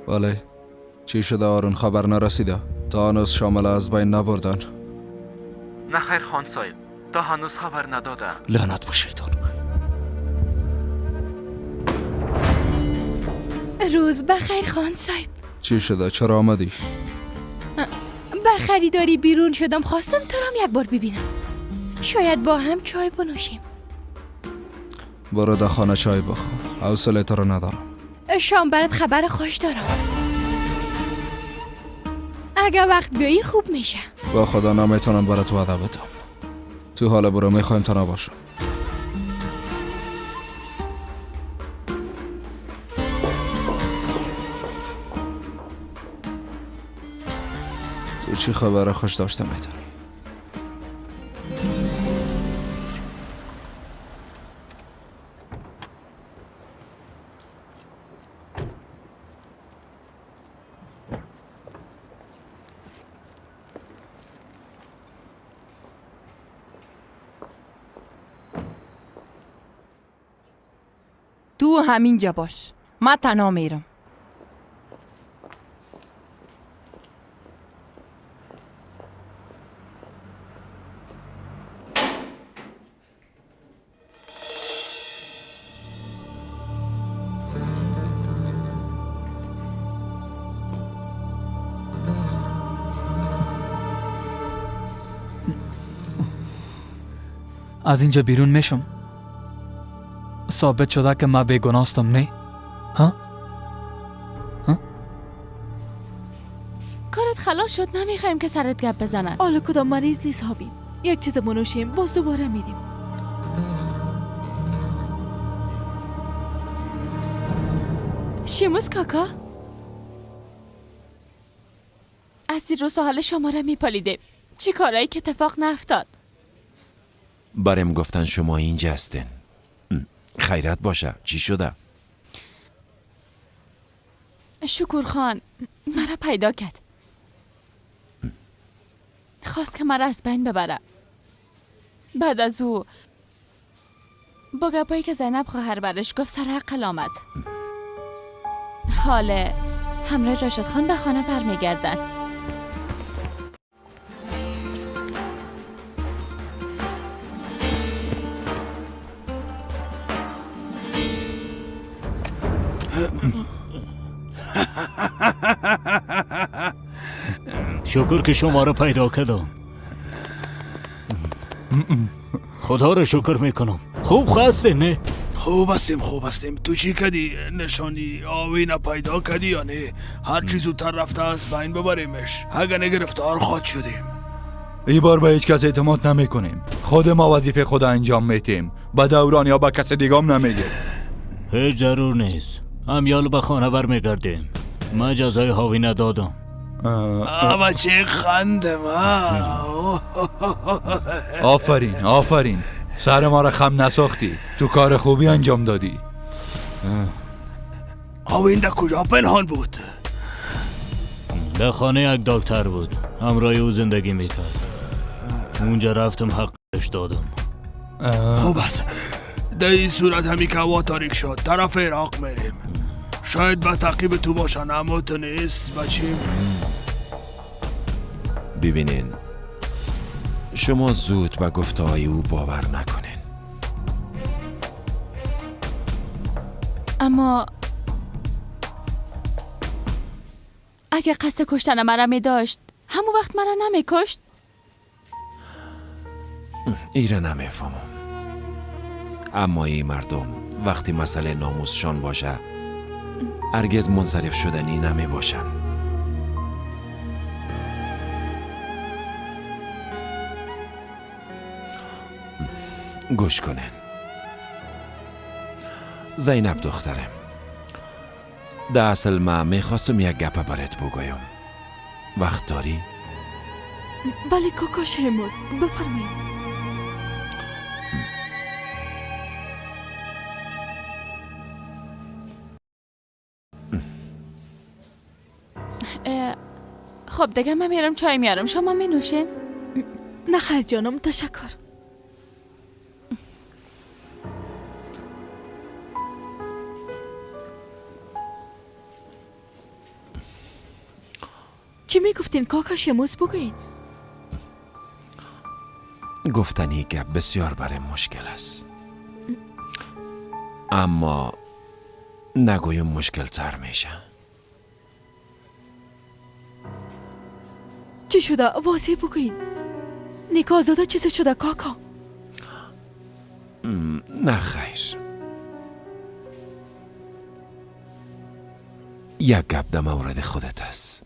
بله، چی شده آرون؟ خبر نرسیده؟ تا هنوز شامل از بین نبردن؟ نه خیر خان صاحب، تا هنوز خبر نداده. لعنت به شیطان. روز بخیر خان صاحب. چی شده؟ چرا آمدی؟ به خریداری بیرون شدم، خواستم تو رام یک بار ببینم. شاید با هم چای بنوشیم. برو در خانه چای بخور. حوصله تو رو ندارم. شام برات خبر خوش دارم. اگه وقت بیایی خوب میشه. با خدا نمیتونم برات وعده بدم. تو حالا برو، میخوایم تا نباشم. تو چی خبر خوش داشته میتونی؟ تو همینجا باش. ما تنها میرم. از اینجا بیرون میشم. ثابت شده که ما بیگناستم، نه؟ ها؟ کارت خلاص شد، نمیخوایم که سرت گپ بزنن. حالا کدام مریض نیست هاوین. یک چیز بنوشیم باز دوباره میریم. شموس کاکا از این روز حال شما را میپالیده. چی کارایی که اتفاق نافتاد؟ برم گفتن شما اینجا هستین. خیرت باشه. چی شده؟ شکر خان مرا پیدا کرد. خواست که مرا از بین ببره. بعد از او با گپایی که زینب خواهر برش گفت سر عقل آمد. حالا همراه راشد خان به خانه برمیگردن. شکر که شما را پیدا کردم. خدا را شکر میکنم. خوب هستین نه؟ خوب هستیم. تو چی کردی؟ نشانی آوینا پیدا کردی یا نه؟ هر چی زودتر رفته از بین ببریمش. اگه نگرفتار خود شدیم. ای بار به هیچ کس اعتماد نمی کنیم. خود ما وظیفه خود انجام میتیم. به دوران یا به کس دیگام نمیگه. هیچ ضرور نیست. امیال به خانه برمیگردیم. من جزای هاوینا دادم. اما چه خنده ما. آفرین. سر ما را خم نساختی. تو کار خوبی انجام دادی. هاوینده کجا پنهان بود؟ در خانه یک دکتر بود. همراه او زندگی میکرد. اونجا رفتم حقش دادم. خوب است. در این صورت همی که هوا تاریک شد طرف عراق میریم. شاید به تعقیب تو باشن اما تو نیست. بچیم ببینین، شما زود به گفته های او باور نکنین. اما اگه قصد کشتن مرا می داشت همون وقت مرا نمی کشت؟ ایره نمیفهمم. اما این مردم وقتی مسئله ناموسشان باشه هرگز منصرف شدنی نمی باشن. گوش کنین. زینب دخترم، در اصل من میخواستم یک گپه برات بگویم. وقت داری؟ بله کاکا شموس بفرمایید. خب دیگه من میرم چای میارم. شما می نوشین؟ نه خیر جانم تشکر. چی میگفتین کاکا شموس بگوین؟ گفتنی گپ بسیار برای مشکل است. اما نگویم مشکل تر میشه. چی شده؟ واضح بگوین. نیکا زاده چیزی شده کاکا؟ نه خیر. یک گپ در مورد خودت است.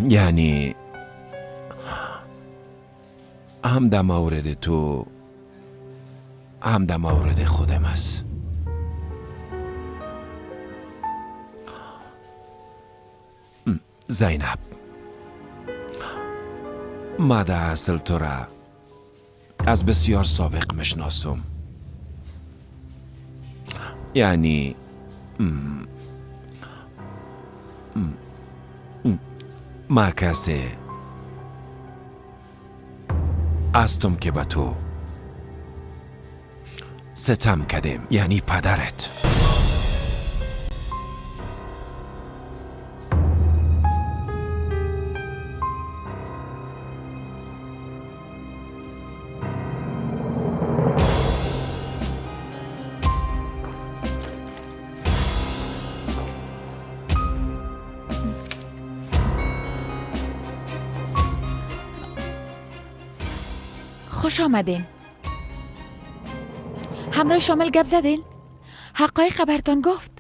یعنی هم در مورد تو هم در مورد خودم است. زینب، من در اصل تو را از بسیار سابق مشناسم. یعنی ما کسی هستم که به تو ستم کردم، یعنی پدرت. خوش آمدین. همراه شامل گپ زدین؟ حقای خبرتان گفت؟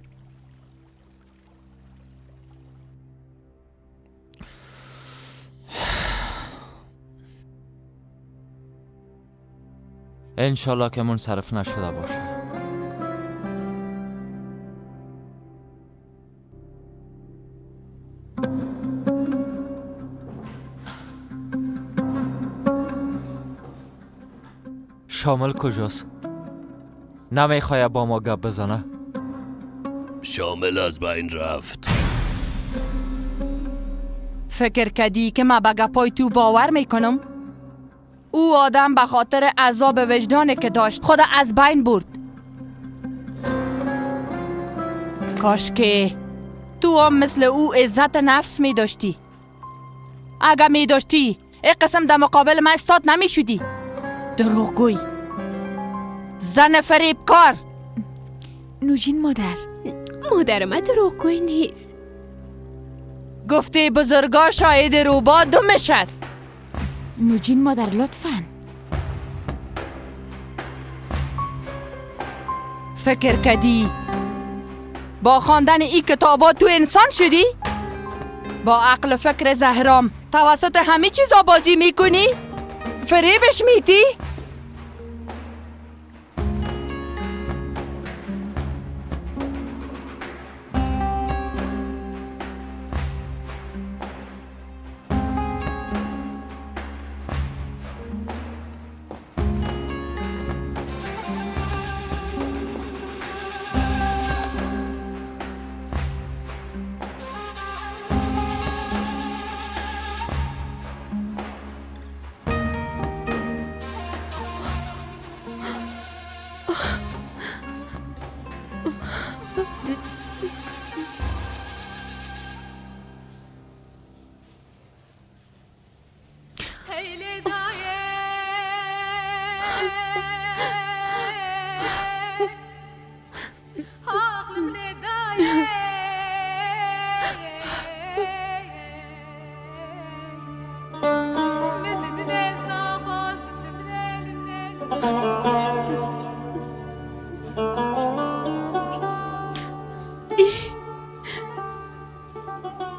انشالله که منصرف نشده باشه. شامل کجاست؟ نمیخواه با ما گپ بزنه؟ شامل از بین رفت. فکر کردی که من به گپای تو باور میکنم؟ او آدم به خاطر عذاب وجدانی که داشت خود از بین برد. کاش که تو هم مثل او عزت نفس می داشتی. اگه می داشتی این قسم در مقابل من استاد نمی شدی. دروغگوی، زن فریبکار. نوجین مادر من دروغگوی نیست. گفته بزرگا شاید روبا دمش است. نوجین مادر لطفاً. فکر کردی با خواندن این کتابات تو انسان شدی؟ با عقل فکر زهرام توسط همه چیزا بازی میکنی؟ فریبش میدی؟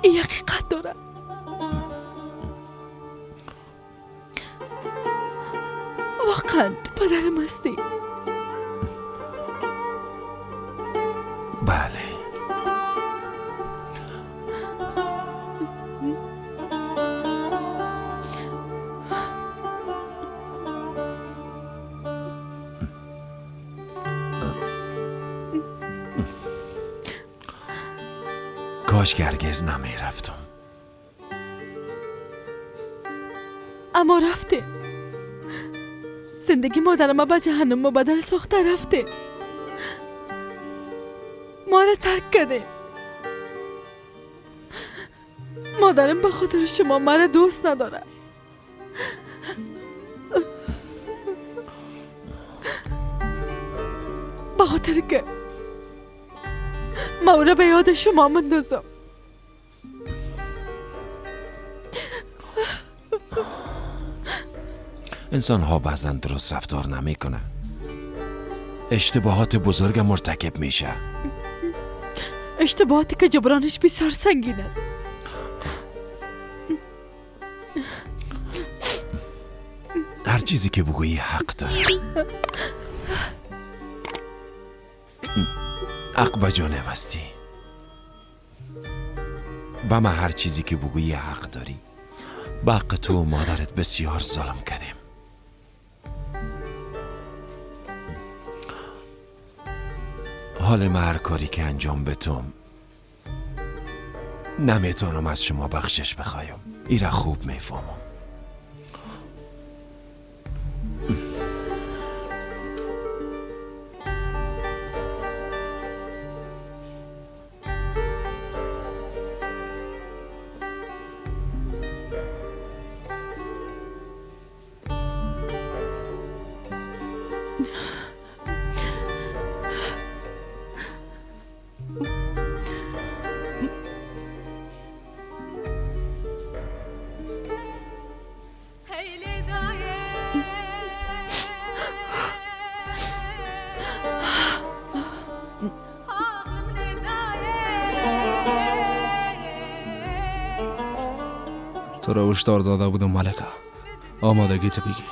این حقیقت داره. واقعا تو پدرم هستی؟ بله. کاش که هرگز نمی رفتم. اما رفته. زندگی مادرم به جهنم و بدل ساخته رفته. ما را ترک کرده. مادرم به خاطر شما مرا دوست نداره. به خاطر که ما او را به یاد شما مندازم. انسان ها بعضا درست رفتار نمی کنه. اشتباهات بزرگ مرتکب میشه. اشتباهاتی که جبرانش بسیار سنگین است. هر چیزی که بگویی حق داری. حق به جانب هستی. به من هر چیزی که بگویی حق داری. به حق تو و مادرت بسیار ظلم کردیم. حال من هر کاری که انجام بتم نمیتونم از شما بخشش بخوایم. ایره خوب میفهمم. تو را هشدار داده بودم ملکه. آمادگی تو بگی.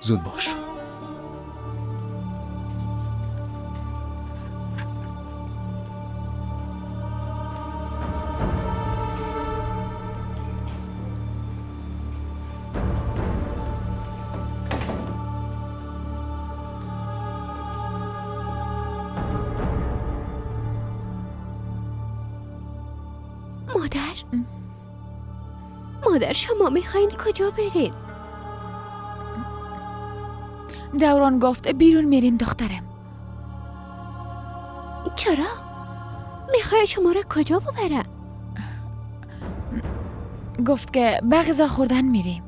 زود باش. مادر شما میخواین کجا برین؟ دوران گفت بیرون میریم دخترم. چرا؟ میخوای شما را کجا ببره؟ گفت که به غذا خوردن میریم.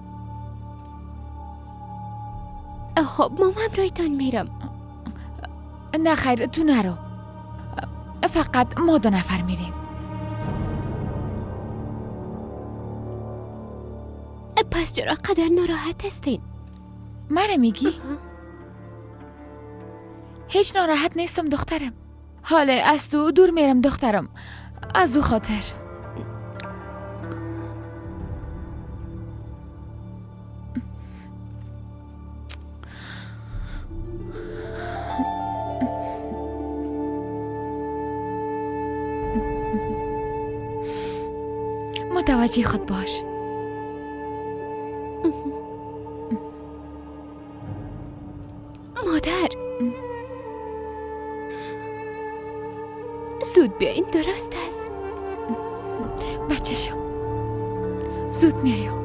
خب مام همراهتان میرم. نه خیر تو نرو، فقط ما 2 نفر میریم. پس چرا قدر ناراحت هستین؟ منو میگی؟ هیچ ناراحت نیستم دخترم. حالا از تو دور میرم دخترم، از او خاطر. متوجه خود باش. مادر زود بیاین، درست است؟ بچه شم زود میایم.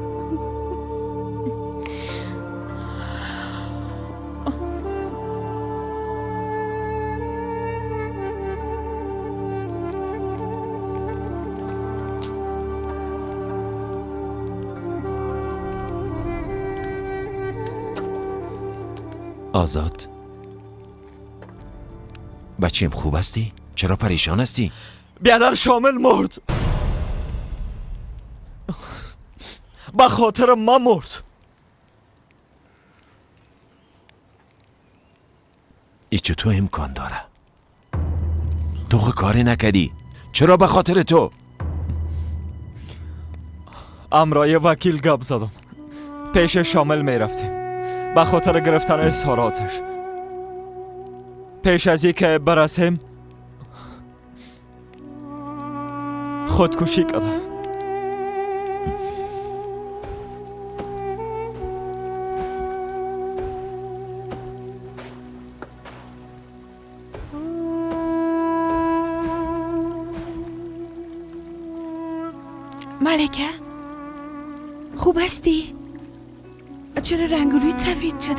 آزاد بچیم خوب هستی؟ چرا پریشان هستی؟ بیادر شامل مرد، به خاطر ما مرد. ای تو امکان داره؟ تو کاری نکردی، چرا به خاطر تو؟ امرای وکیل گپ زدم، پیش شامل میرفتیم به خاطر گرفتن اظهاراتش. پیش از که برسیم خودکشی کرده. ملکه خوب هستی؟ چرا رنگ روی سفید شده؟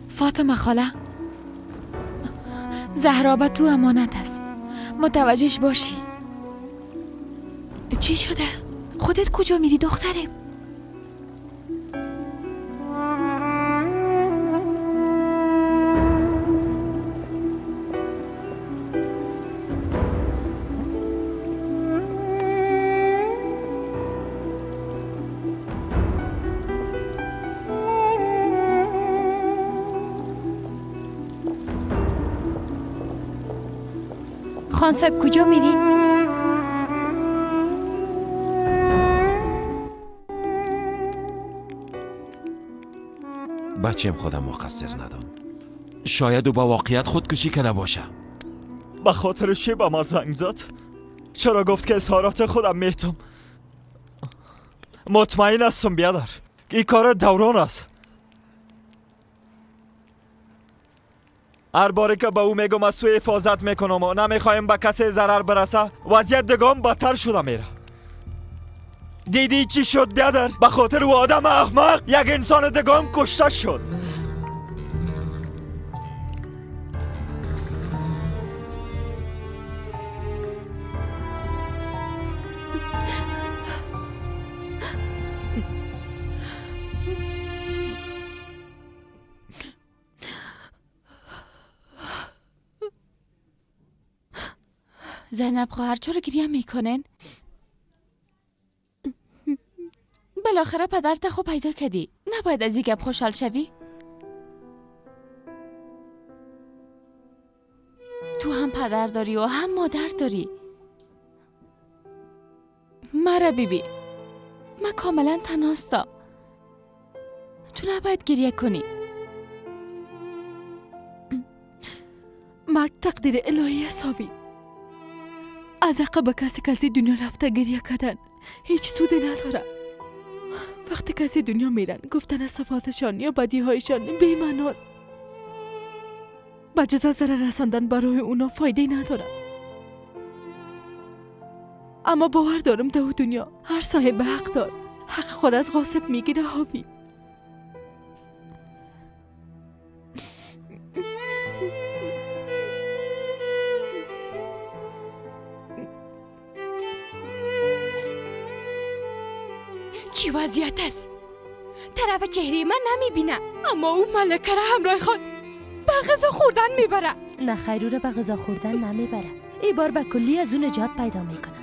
فاطمه خاله، زهرا به تو امانت است، متوجهش باشی. چی شده؟ خودت کجا میری دخترم؟ خان صاحب کجا میری؟ بچیم خودم مقصر ندان، شاید او با واقعیت خودکشی کرده باشه. به خاطر چی به ما زنگ زد؟ چرا گفت که اظهارات خودم میتم؟ مطمئن هستم بیادر این کار دوران است. هر باری که به او میگم از سوی حفاظت میکنم و نمیخوایم به کسی ضرر برسه، وضعیت دگام بدتر شده میره. دیدی چی شد بیادر؟ به خاطر او آدم احمق یک انسان دگام کشته شد. زینب خواهر چرا گریه میکنن؟ بالاخره پدرت خوب پیدا کردی، نباید از این گپ خوشحال شوی؟ تو هم پدر داری و هم مادر داری. مرا بیبی، من کاملا تنها هستم، تو نباید گریه کنی. مرگ تقدیر الهی ساوی. از عقب کسی کسی دنیا رفته گریه کردن هیچ سودی نداره. وقتی کسی دنیا میرن گفتن صفاتشان یا بدیهایشان بی‌معناست. با جز از ضرر رساندن برای اونا فایده نداره. اما باور دارم در دنیا هر صاحب حق دار حق خود از غاصب میگیره. هاوی چی وضعیت است؟ طرف چهره من نمیبینه، اما او ملکه را همراه خود به غذا خوردن میبره. نه خیر، او را به غذا خوردن نمیبره. این بار به کلی از اون نجات پیدا میکنه.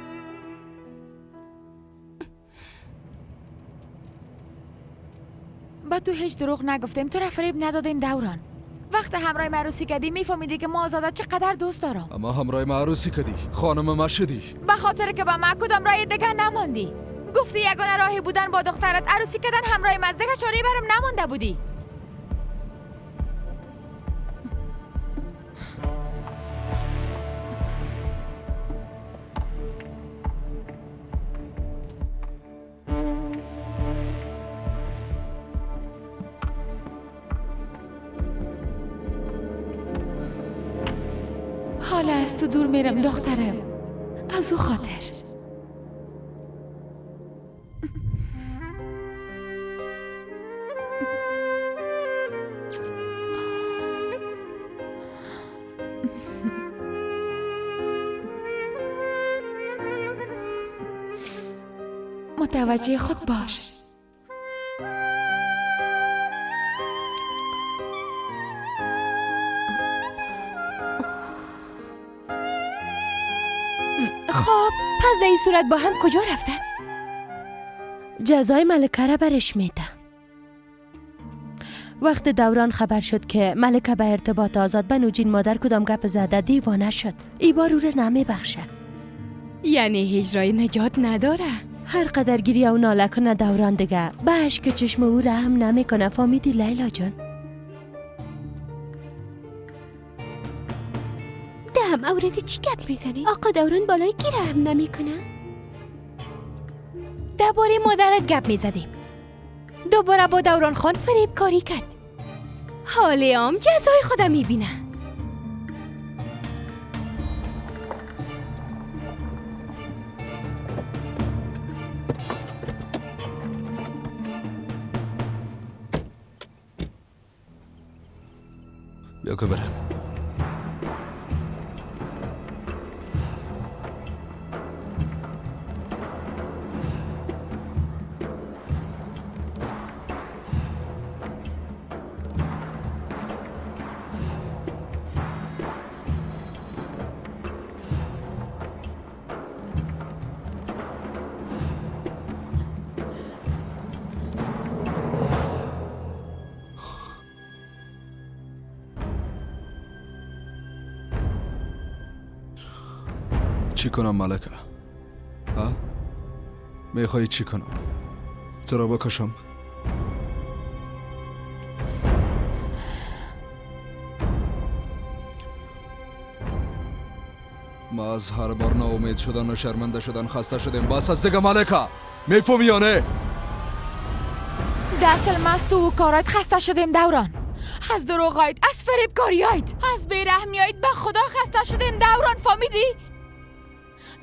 با تو هیچ دروغ نگفتیم، تو را فریب ندادیم دوران. وقت همراه معروسی کردی میفهمیدی که ما آزاده چقدر دوست دارم. اما همراه معروسی کردی خانم مشدی، به خاطر که با ما کدام راه دیگه نماندی. گفتی یگانه راهی بودن با دخترت عروسی کردن همراه مزدک، چاره برم نمانده بودی. حالا از تو دور میرم دخترم، از او خاطر. متوجه خود باش. خب پس در این صورت با هم کجا رفتن؟ جزای ملکه را برش میده. وقت دوران خبر شد که ملکه به ارتباط آزاد به نوجین مادر کدام گپ زده، دیوانه شد. ای بار او را نمی بخشه. یعنی هیچ رای نجات نداره؟ هر قدر گریه و ناله کنه دوران دیگه به اشک چشم او رحم نمیکنه. فهمیدی لیلا جان؟ ده هم اوردی چی گپ میزنی؟ آقا دوران بالای کی رحم نمیکنه؟ درباره مادرت گپ میزدیم. دوباره با دوران خان فریب کاری کرد. حالی هم جزای خودم میبینه. بیا که برم. چی کنم ملکه؟ ها؟ میخوایی چی کنم؟ تو را بکشم؟ ما از هر بار ناامید شدن و شرمنده شدن خسته شدیم. بس از دیگه ملکه، میفهمی یا نه؟ دست مست و کارات خسته شدیم دوران. از دروغایت، از فریب کاریایت، از بیرحمیایت به خدا خسته شدیم دوران. فهمیدی؟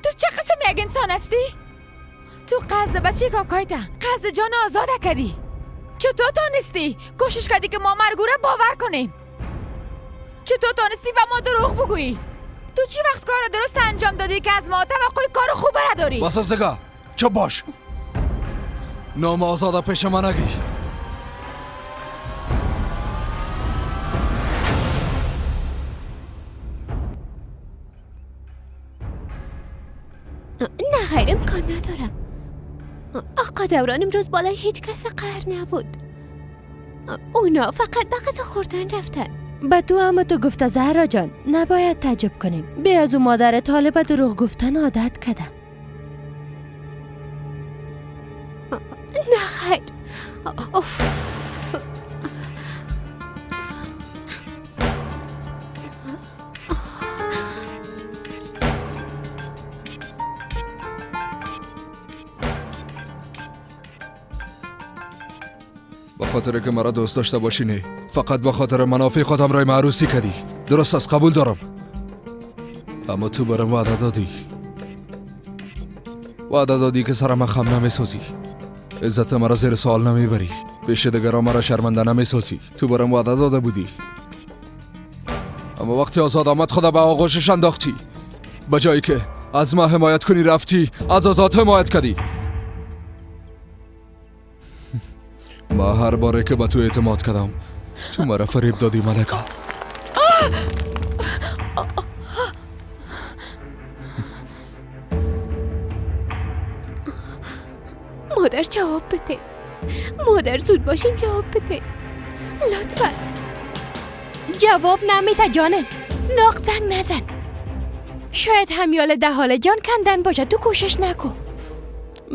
تو چه قسم یک انسان هستی؟ تو قصد بچه کاکایتا، قصد جان آزاده کردی. چطور تانستی؟ کوشش کردی که ما مرگوره باور کنیم. چطور تانستی و ما دروغ بگویی؟ تو چی وقت کار درست انجام دادی که از ما توقع کار خوب نداری؟ بس از دیگه، چپ باش. نام آزاده پیش من نگی. نه خیر، امکان ندارم. آقا دوران امروز بالای هیچ کس قهر نبود. اونا فقط به غذا خوردن رفتن. به تو هم تو گفته زهرا جان، نباید تعجب کنیم. به از او مادر طالب دروغ گفتن عادت کده. نه خیر. به خاطر که مرا دوست داشته باشی نه، فقط به خاطر منافع خودم رای معروسی کردی. درست است، قبول دارم. اما تو برام وعده دادی که سرم خم نمیسازی، عزت مرا زیر سوال نمیبری، پیش دیگران مرا شرمنده نمیسازی. تو برام وعده داده بودی، اما وقتی آزاد آمد خدا به آغوشش انداختی. به جایی که از ما حمایت کنی رفتی از آزاد حمایت کردی. ما هر باره که به تو اعتماد کردم تو مرا فریب دادی ملکا. مادر جواب بده. مادر زود باشین جواب بده لطفا. جواب نمیده جانم. ناق زنگ نزن. شاید همیال ده حال جان کندن باشه. تو کوشش نکن.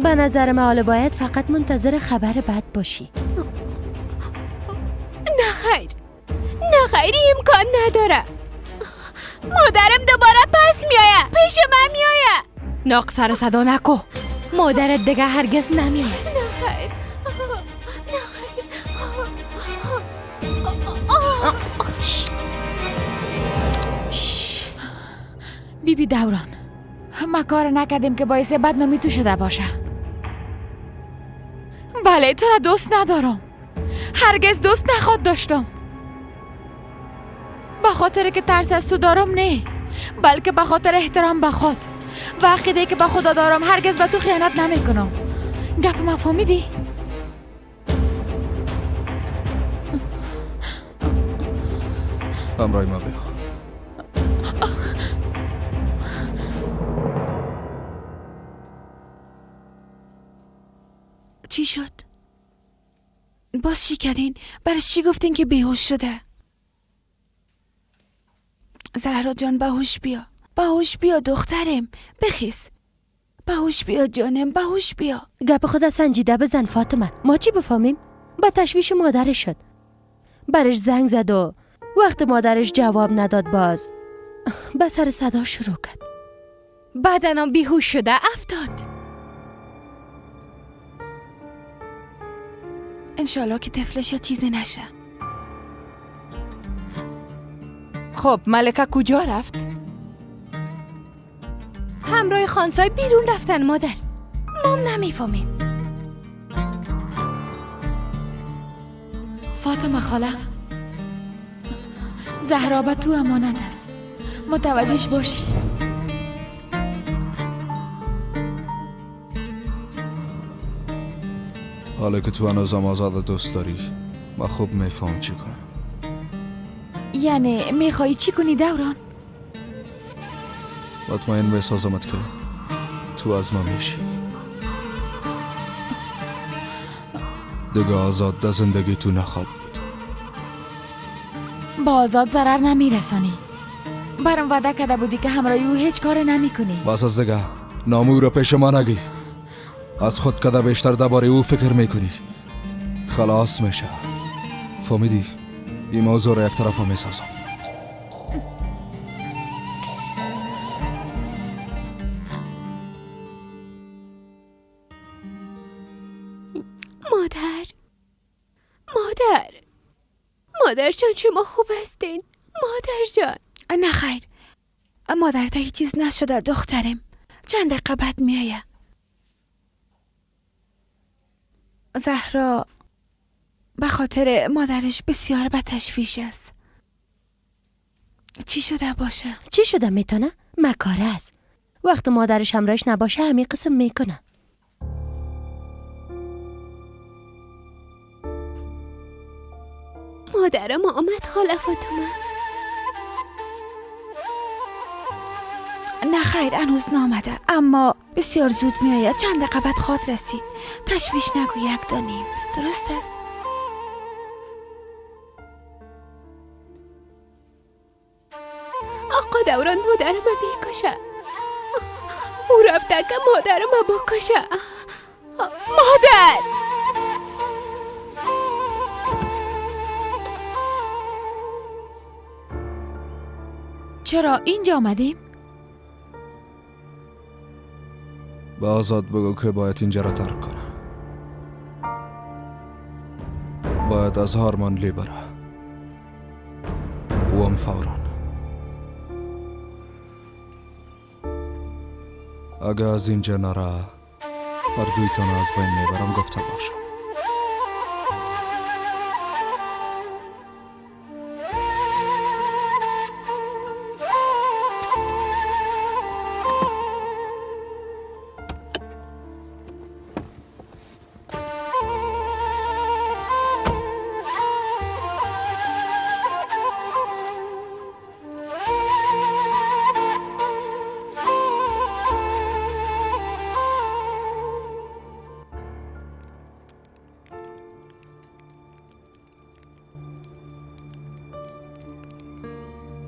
به نظر من حالا باید فقط منتظر خبر بد باشی. نه خیر امکان نداره. مادرم دوباره پس میایه، پیش من میایه. ناق سر صدا نکن. مادرت دیگه هرگز نمیایه. نه خیر. بیبی دوران، ما کار نکردیم که باعث بدنامی تو شده باشه. بله تو را دوست ندارم. هرگز دوست نخواد داشتم. به خاطر که ترس از تو دارم نه، بلکه به خاطر احترام به خود و عقیده که به خدا دارم هرگز به تو خیانت نمیکنم. گپ ما فهمیدی؟ همراه ما بیا. چی شد؟ باز چی کردین؟ برش چی گفتین که بیهوش شده؟ زهرا جان بهوش بیا دخترم، بخیز. بهوش بیا جانم، بهوش بیا. گپ خود سنجیده بزن فاطمه. ما چی بفهمیم؟ با تشویش مادرش شد. برش زنگ زد و وقت مادرش جواب نداد باز به سر صدا شروع کرد. بدنم بیهوش شده افتاد. انشالله که طفلش چیزی نشه. خب ملکه کجا رفت؟ همراه خانسای بیرون رفتن مادر. ما نمیفهمیم. فاطمه خاله، زهرا به تو امانت است. متوجهش باشی. حالا که تو هنوزم آزاد دوست داری من خوب میفهم چی کنم. یعنی میخوایی چی کنی دوران؟ مطمئن بسازمت که تو از ما میشی. دیگه آزاد در زندگی تو نخواد بود. با آزاد ضرر نمیرسانی. برام وعده کرده بودی که همراهی او هیچ کار نمی کنی. بس از دیگه نام او را پیش ما نگی. از خود کده بیشتر درباره او فکر میکنی خلاص میشه. فهمیدی؟ این موضوع را یک طرفا میسازم. مادر جان شما خوب هستین؟ مادر جان. نه خیر، مادر تا هیچ چیز نشده دخترم. چند دقیقه بعد میایه. زهرا به خاطر مادرش بسیار به تشویش است. چی شده باشه؟ چی شده میتونه؟ مکاره است. وقت مادرش همراهش نباشه همین قسم میکنه. مادرم آمد خاله فاطمه. نه خیر هنوز نامده، اما بسیار زود میآید. چند دقیقه بعد خواهد رسید. تشویش نگو، یک دانیم. درست است؟ آقا دوران مادرم بیکشه. او رفته که مادرم بکشه. مادر! چرا اینجا آمدیم؟ به آزاد بگو که باید اینجا را ترک کنه. باید از هارمان لی بره. او هم فوران. اگه از اینجا نره هر دویتان از بین میبرم گفته باشم.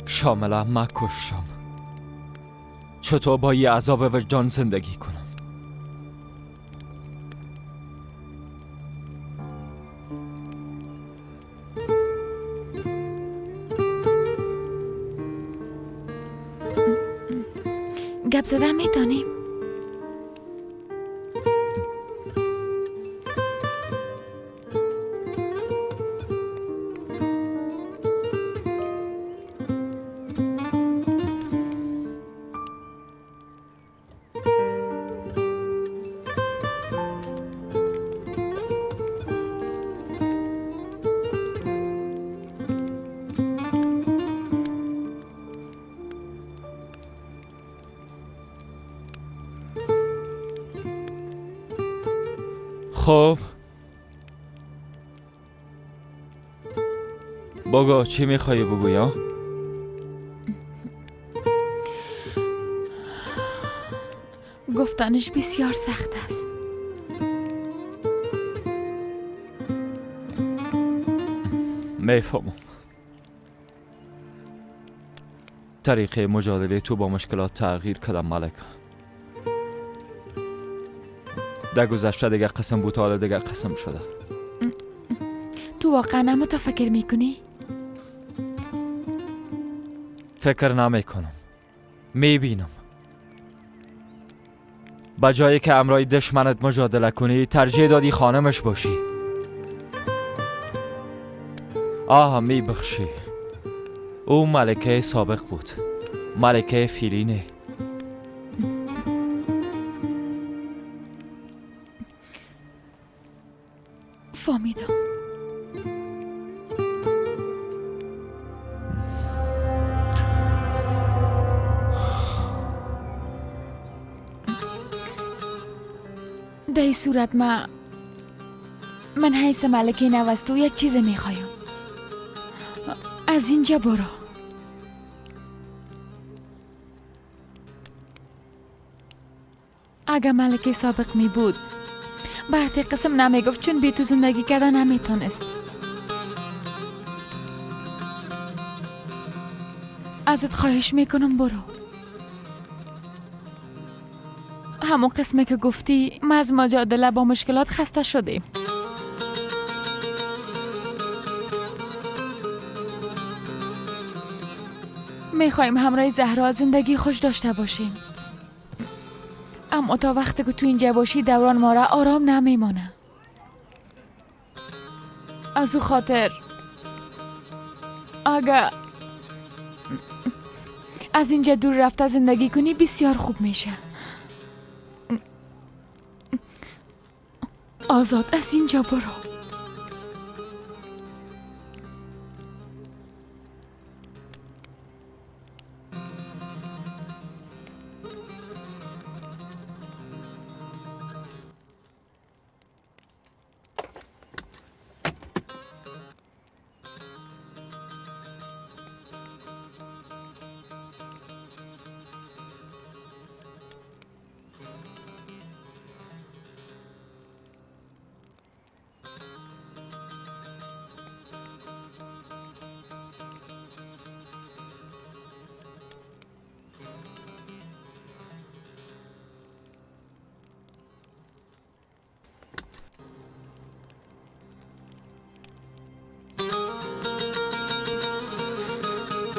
شاملا من کشتم. چطور با یه عذاب وجدان زندگی کنم؟ گپ زدن میتونیم؟ خب بگو چی میخوایی بگوی ها؟ گفتنش بسیار سخت است. میفهمم. طریقه مجادله تو با مشکلات تغییر کدم ملک. در گذشته دیگه قسم بود، حالا دیگه قسم شده. تو واقعا نمو تا فکر میکنی؟ فکر نمیکنم، میبینم. با جایی که امرای دشمنت مجادله کنی ترجیح دادی خانمش باشی. آها میبخشی، او ملکه سابق بود، ملکه فیلینه. فهمیدم. در این صورت من حیث ملکه نوستو یک چیز میخوایم. از اینجا برو. اگه ملکه سابق می بود برات قسم نمیگفت، چون بی تو زندگی کردن نمیتونست. ازت خواهش میکنم برو. همون قسمه که گفتی ما از مجادله با مشکلات خسته شدیم. میخوایم همراه زهرا زندگی خوش داشته باشیم. اما تا وقتی که تو اینجا باشی دوران ما را آرام نمیمانه. از او خاطر اگه از اینجا دور رفته زندگی کنی بسیار خوب میشه. آزاد از اینجا برو.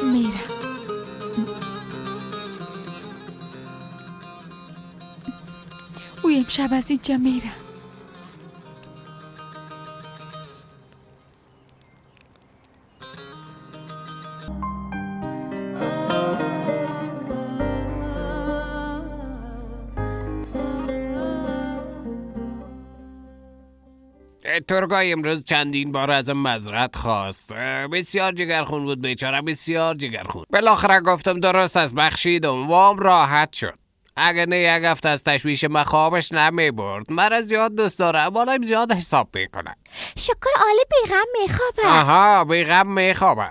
میره. او امشب از اینجا میره. ترگای امروز چندین بار ازم معذرت خواست. بسیار جگرخون بود بیچاره، بسیار جگرخون. بالاخره گفتم درست است، بخشیدم. وام راحت شد. اگر نه یک هفته از تشویش من خوابش نمی برد. مرا زیاد دوست داره، بالایم زیاد حساب میکنه. شکر آله بیغم میخوابه. آها بیغم میخوابه.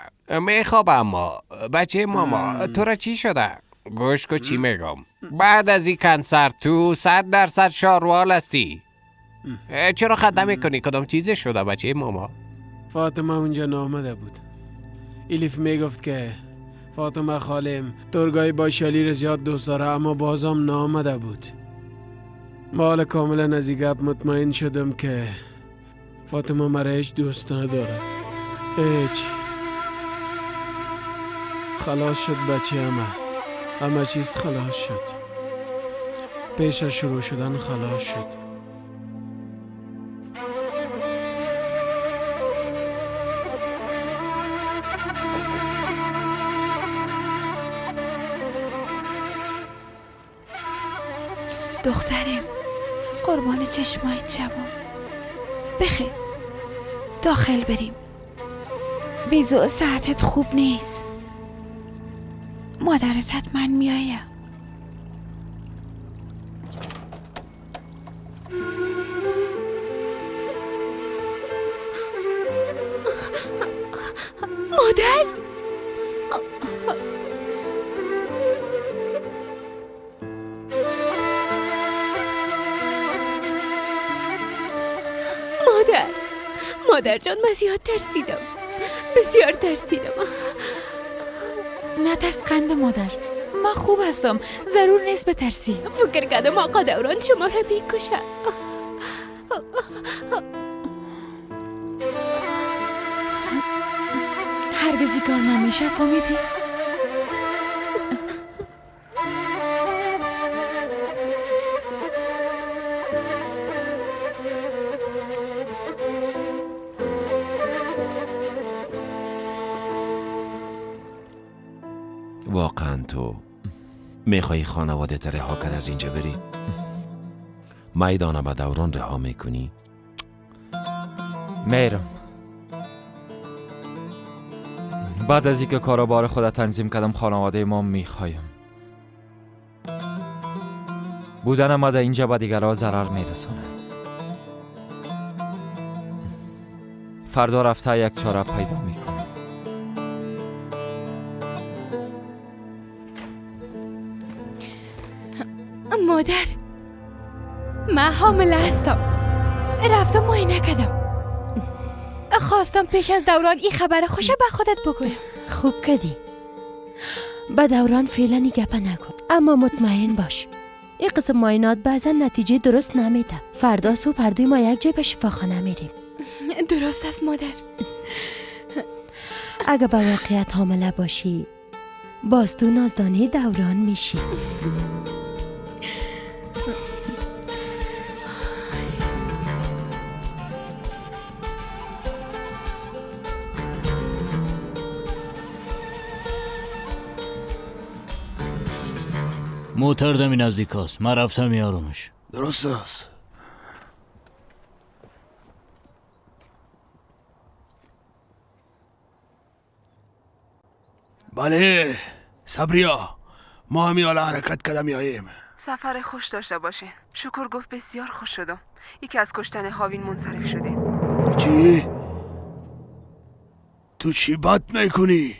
اما بچه ماما تو را چی شده؟ گوش کو چی میگم. بعد از این کنسر تو 100% شاروال هستی. چرا خط نمیکنی؟ کدام چیزی شده بچه ماما؟ فاطمه اونجا نامده بود. ایلیف میگفت که فاطمه خالم ترگای باشالی را زیاد دوست داره، اما بازم نامده بود. حالا کاملا از این گپ مطمئن شدم که فاطمه مرا هیچ دوست نداره. هیچ. خلاص شد بچه همه چیز خلاص شد. پیش از شروع شدن خلاص شد. دخترم قربان چشمایت شبم. بخیر داخل بریم. بیزو ساعتت خوب نیست. مادرت حتما میایه. مادر؟ مادر جان من زیاد ترسیدم، بسیار ترسیدم. نترس قند مادر، من خوب هستم، ضرور نیست بترسی. فکر کردم آقا دوران شما را بیکشه. هرگزی کار نمیشه، فهمیدی؟ واقعا تو میخوایی خانواده تا رها کرد از اینجا بری؟ میدانه به دوران رها میکنی؟ میرم. بعد از اینکه کاروبار خودت تنظیم کردم خانواده ما میخوایم. بودن ما در اینجا به دیگرها ضرر میرسونه. فردا رفته یک چاره پیدا میکنم. مادر من حامله هستم. رفتم معاینه کردم. خواستم پیش از دوران این خبر خوشه به خودت بگویم. خوب کردی. به دوران فعلا این گپه نگو، اما مطمئن باش این قسم معاینات بعضا نتیجه درست نمیده. فردا صبح هر دوی ما یک جای به شفاخانه میریم. درست است مادر. اگه به واقعیت حامله باشی باز تو نازدانه دوران میشی. موتر دمی نزدیک هست، من رفتم میارمش. درست است. بله صبریا، ما همی حالا حرکت کردم میاییم. سفر خوش داشته باشین. شکر گفت بسیار خوش شدم. یکی از کشتن هاوین منصرف شده. چی؟ تو چی بد میکنی؟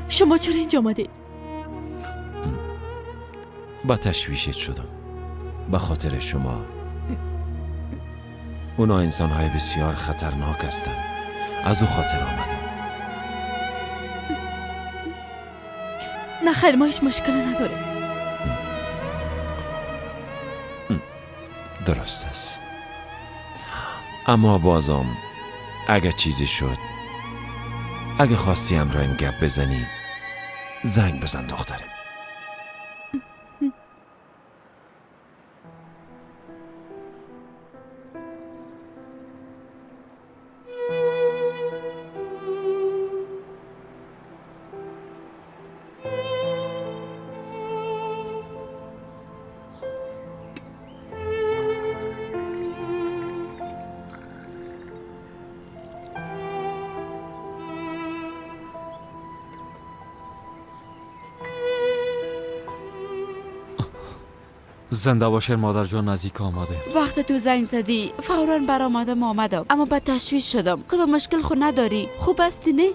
شما چرا اینجا آمده؟ با تشویشت شدم به خاطر شما. اونا انسان‌های بسیار خطرناک هستند. از او خاطر آمدم. نه خیلی ما هیچ مشکل نداره. درست است. اما بازم اگه چیزی شد، اگه خواستی همراهیم گپ بزنی، زنگ بزن دخترم. زنده باشین مادر جان، نزدیک آمده. وقت تو زنگ زدی فوراً برآمدم آمدم، اما بعد تشویش شدم. کدام مشکل خود نداری؟ خوب هستی نه؟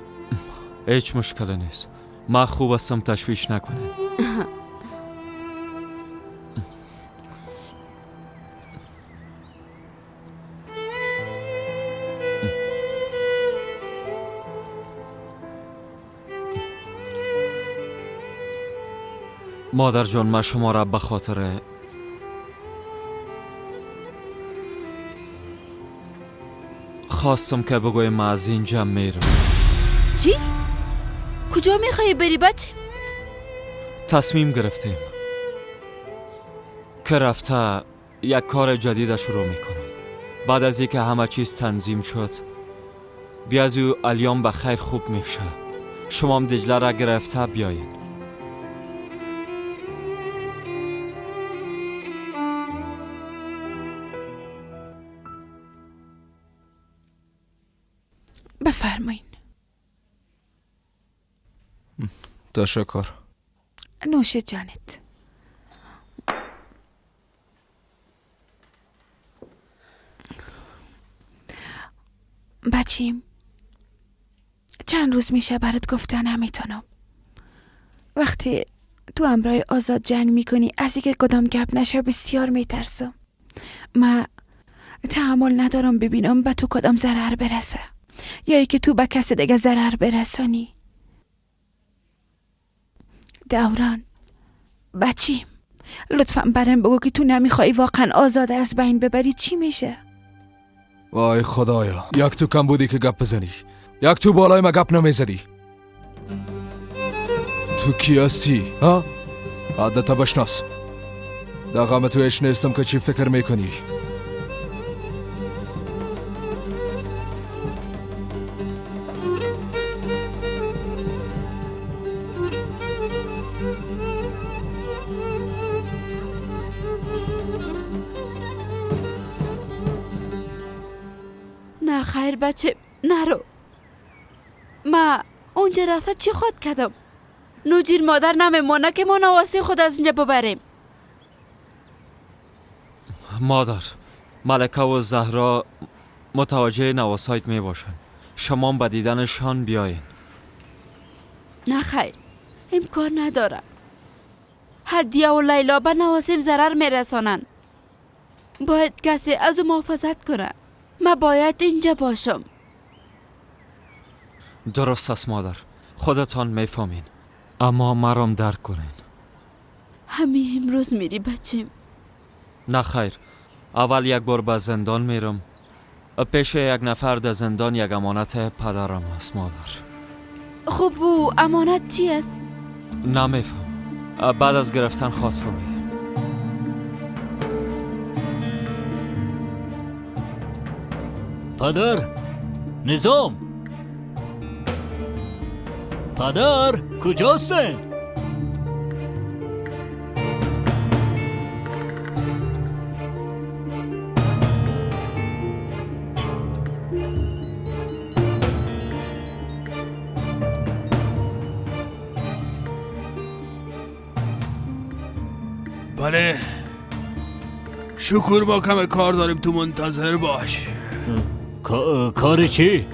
هیچ مشکلی نیست. من خوب هستم، تشویش نکنین. مادر جان، من شما را به خاطر خواستم که بگویم من از اینجا میرم. چی؟ کجا میخوایی بری بچه؟ تصمیم گرفتیم که رفته یک کار جدید شروع میکنم. بعد از اینکه همه چیز تنظیم شد، بیازو الیام به خیر خوب میشه. شما هم دجله را گرفته بیاین. بفرمایین. تشکر. نوش جانت. بچیم، چند روز میشه برات گفتن نمیتونم. وقتی تو همراه آزاد جنگ میکنی از اینکه کدام گپ نشه بسیار میترسم. من تحمل ندارم ببینم به تو کدام ضرر برسه یا ای که تو به کسی دیگه ضرر برسانی. دوران بچیم، لطفا برام بگو که تو نمیخوای واقعا آزاد از بین ببری چی میشه؟ وای خدایا، یک تو کم بودی که گپ بزنی، یک تو بالای ما گپ نمیزدی. تو کی هستی؟ ها؟ عادت بشناس. دقیقا تو ایش نیستم که چی فکر میکنی. نه خیر بچه، نرو. ما اونجا رفته چی خود کردم؟ نوجیر مادر نمیمونه که ما نواسه خود از اینجا ببریم. مادر، ملکه و زهرا متوجه نواسایت می باشن. شما به دیدنشان بیاین. نه خیر، امکان نداره. هدیه و لیلا به نواسیم ضرر میرسانن. باید کسی از او محافظت کنه. من باید اینجا باشم. درست است مادر، خودتان میفهمین، اما مرام درک کنین. همین امروز میری بچیم؟ نه خیر، اول یک بار به زندان میرم. پیش یک نفر در زندان یک امانت پدرم است مادر. خب او امانت چی است؟ نمیفهم. بعد از گرفتن خاطر میگم. پدر، نظام، پدر کجاستین؟ بله شکر، با کم کار داریم، تو منتظر باش. کار چی؟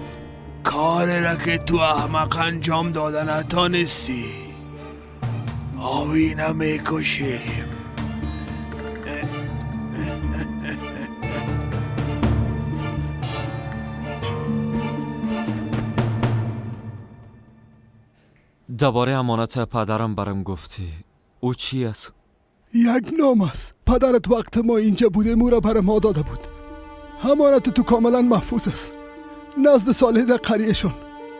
کاری را که تو احمق انجام دادن نتانستی. آوی نمیکشیم. درباره امانت پدرم برام گفتی. او چی است؟ یک نام است. پدرت وقت ما اینجا بودیم او را بر ما داده بود. امانت تو کاملا محفوظ است. نزد صالح قریهشون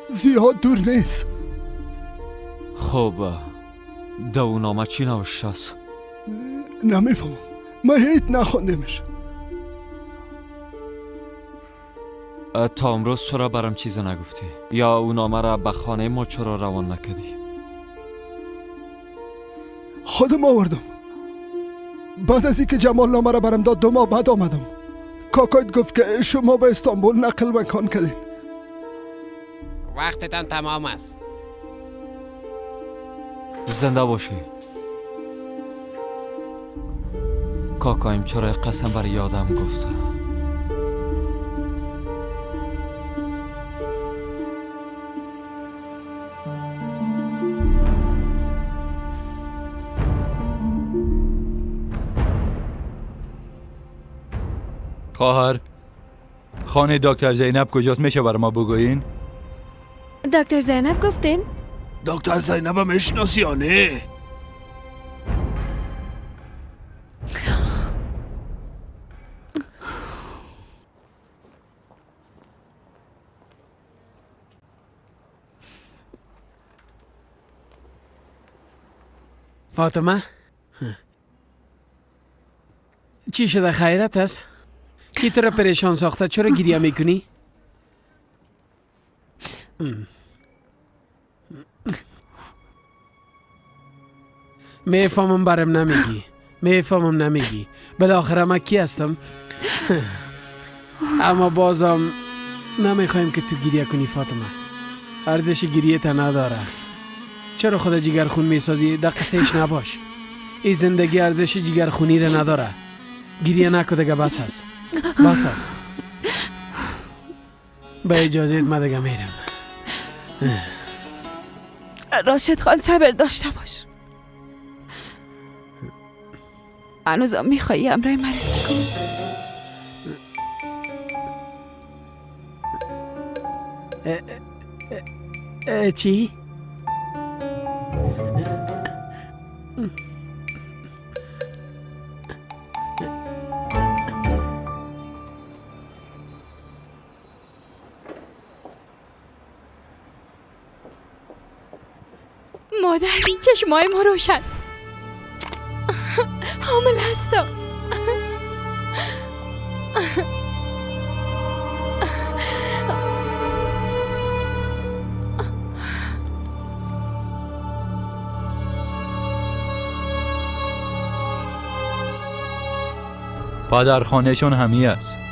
زیاد دور نیست. خب در اون نامه چی نوشته است؟ نمیفهمم، ما هیچ نخوندیمش. تا امروز چرا برام چیز نگفتی؟ یا اون نامه را به خانه ما چرا روان نکردی؟ خودم آوردم. بعد از اینکه جمال نامه را برام داد 2 ماه بعد آمدم. کاکایت گفت که شما به استانبول نقل مکان کردین. وقتتان تمام است. زنده باشی. کاکایم چرا قسم بر یادم گفته؟ خواهر خانه دکتر زینب کجاست؟ میشه برای ما بگوین؟ دکتر زینب گفتین؟ دکتر زینب میشناسی یا نه؟ فاطمه چی شده؟ خیرت است؟ کی تو را پریشان ساخته؟ چرا گریه میکنی؟ میفهمم برم نمیگی بالاخره من کی هستم؟ اما بازم نمیخوایم که تو گریه کنی فاطمه. ارزش گریه تا نداره. چرا خود جگرخون میسازی؟ در قصهش نباش. این زندگی ارزش جگرخونی را نداره. گریه نکو دیگه، بس هست. به اجازه من دیگه میرم. راشد خان صبر داشته باش. هنوزم میخوایی امرای مروسی کنی؟ چی؟ مادر چشمای ما روشن. حامل هستم. پدر خانهشون همی است.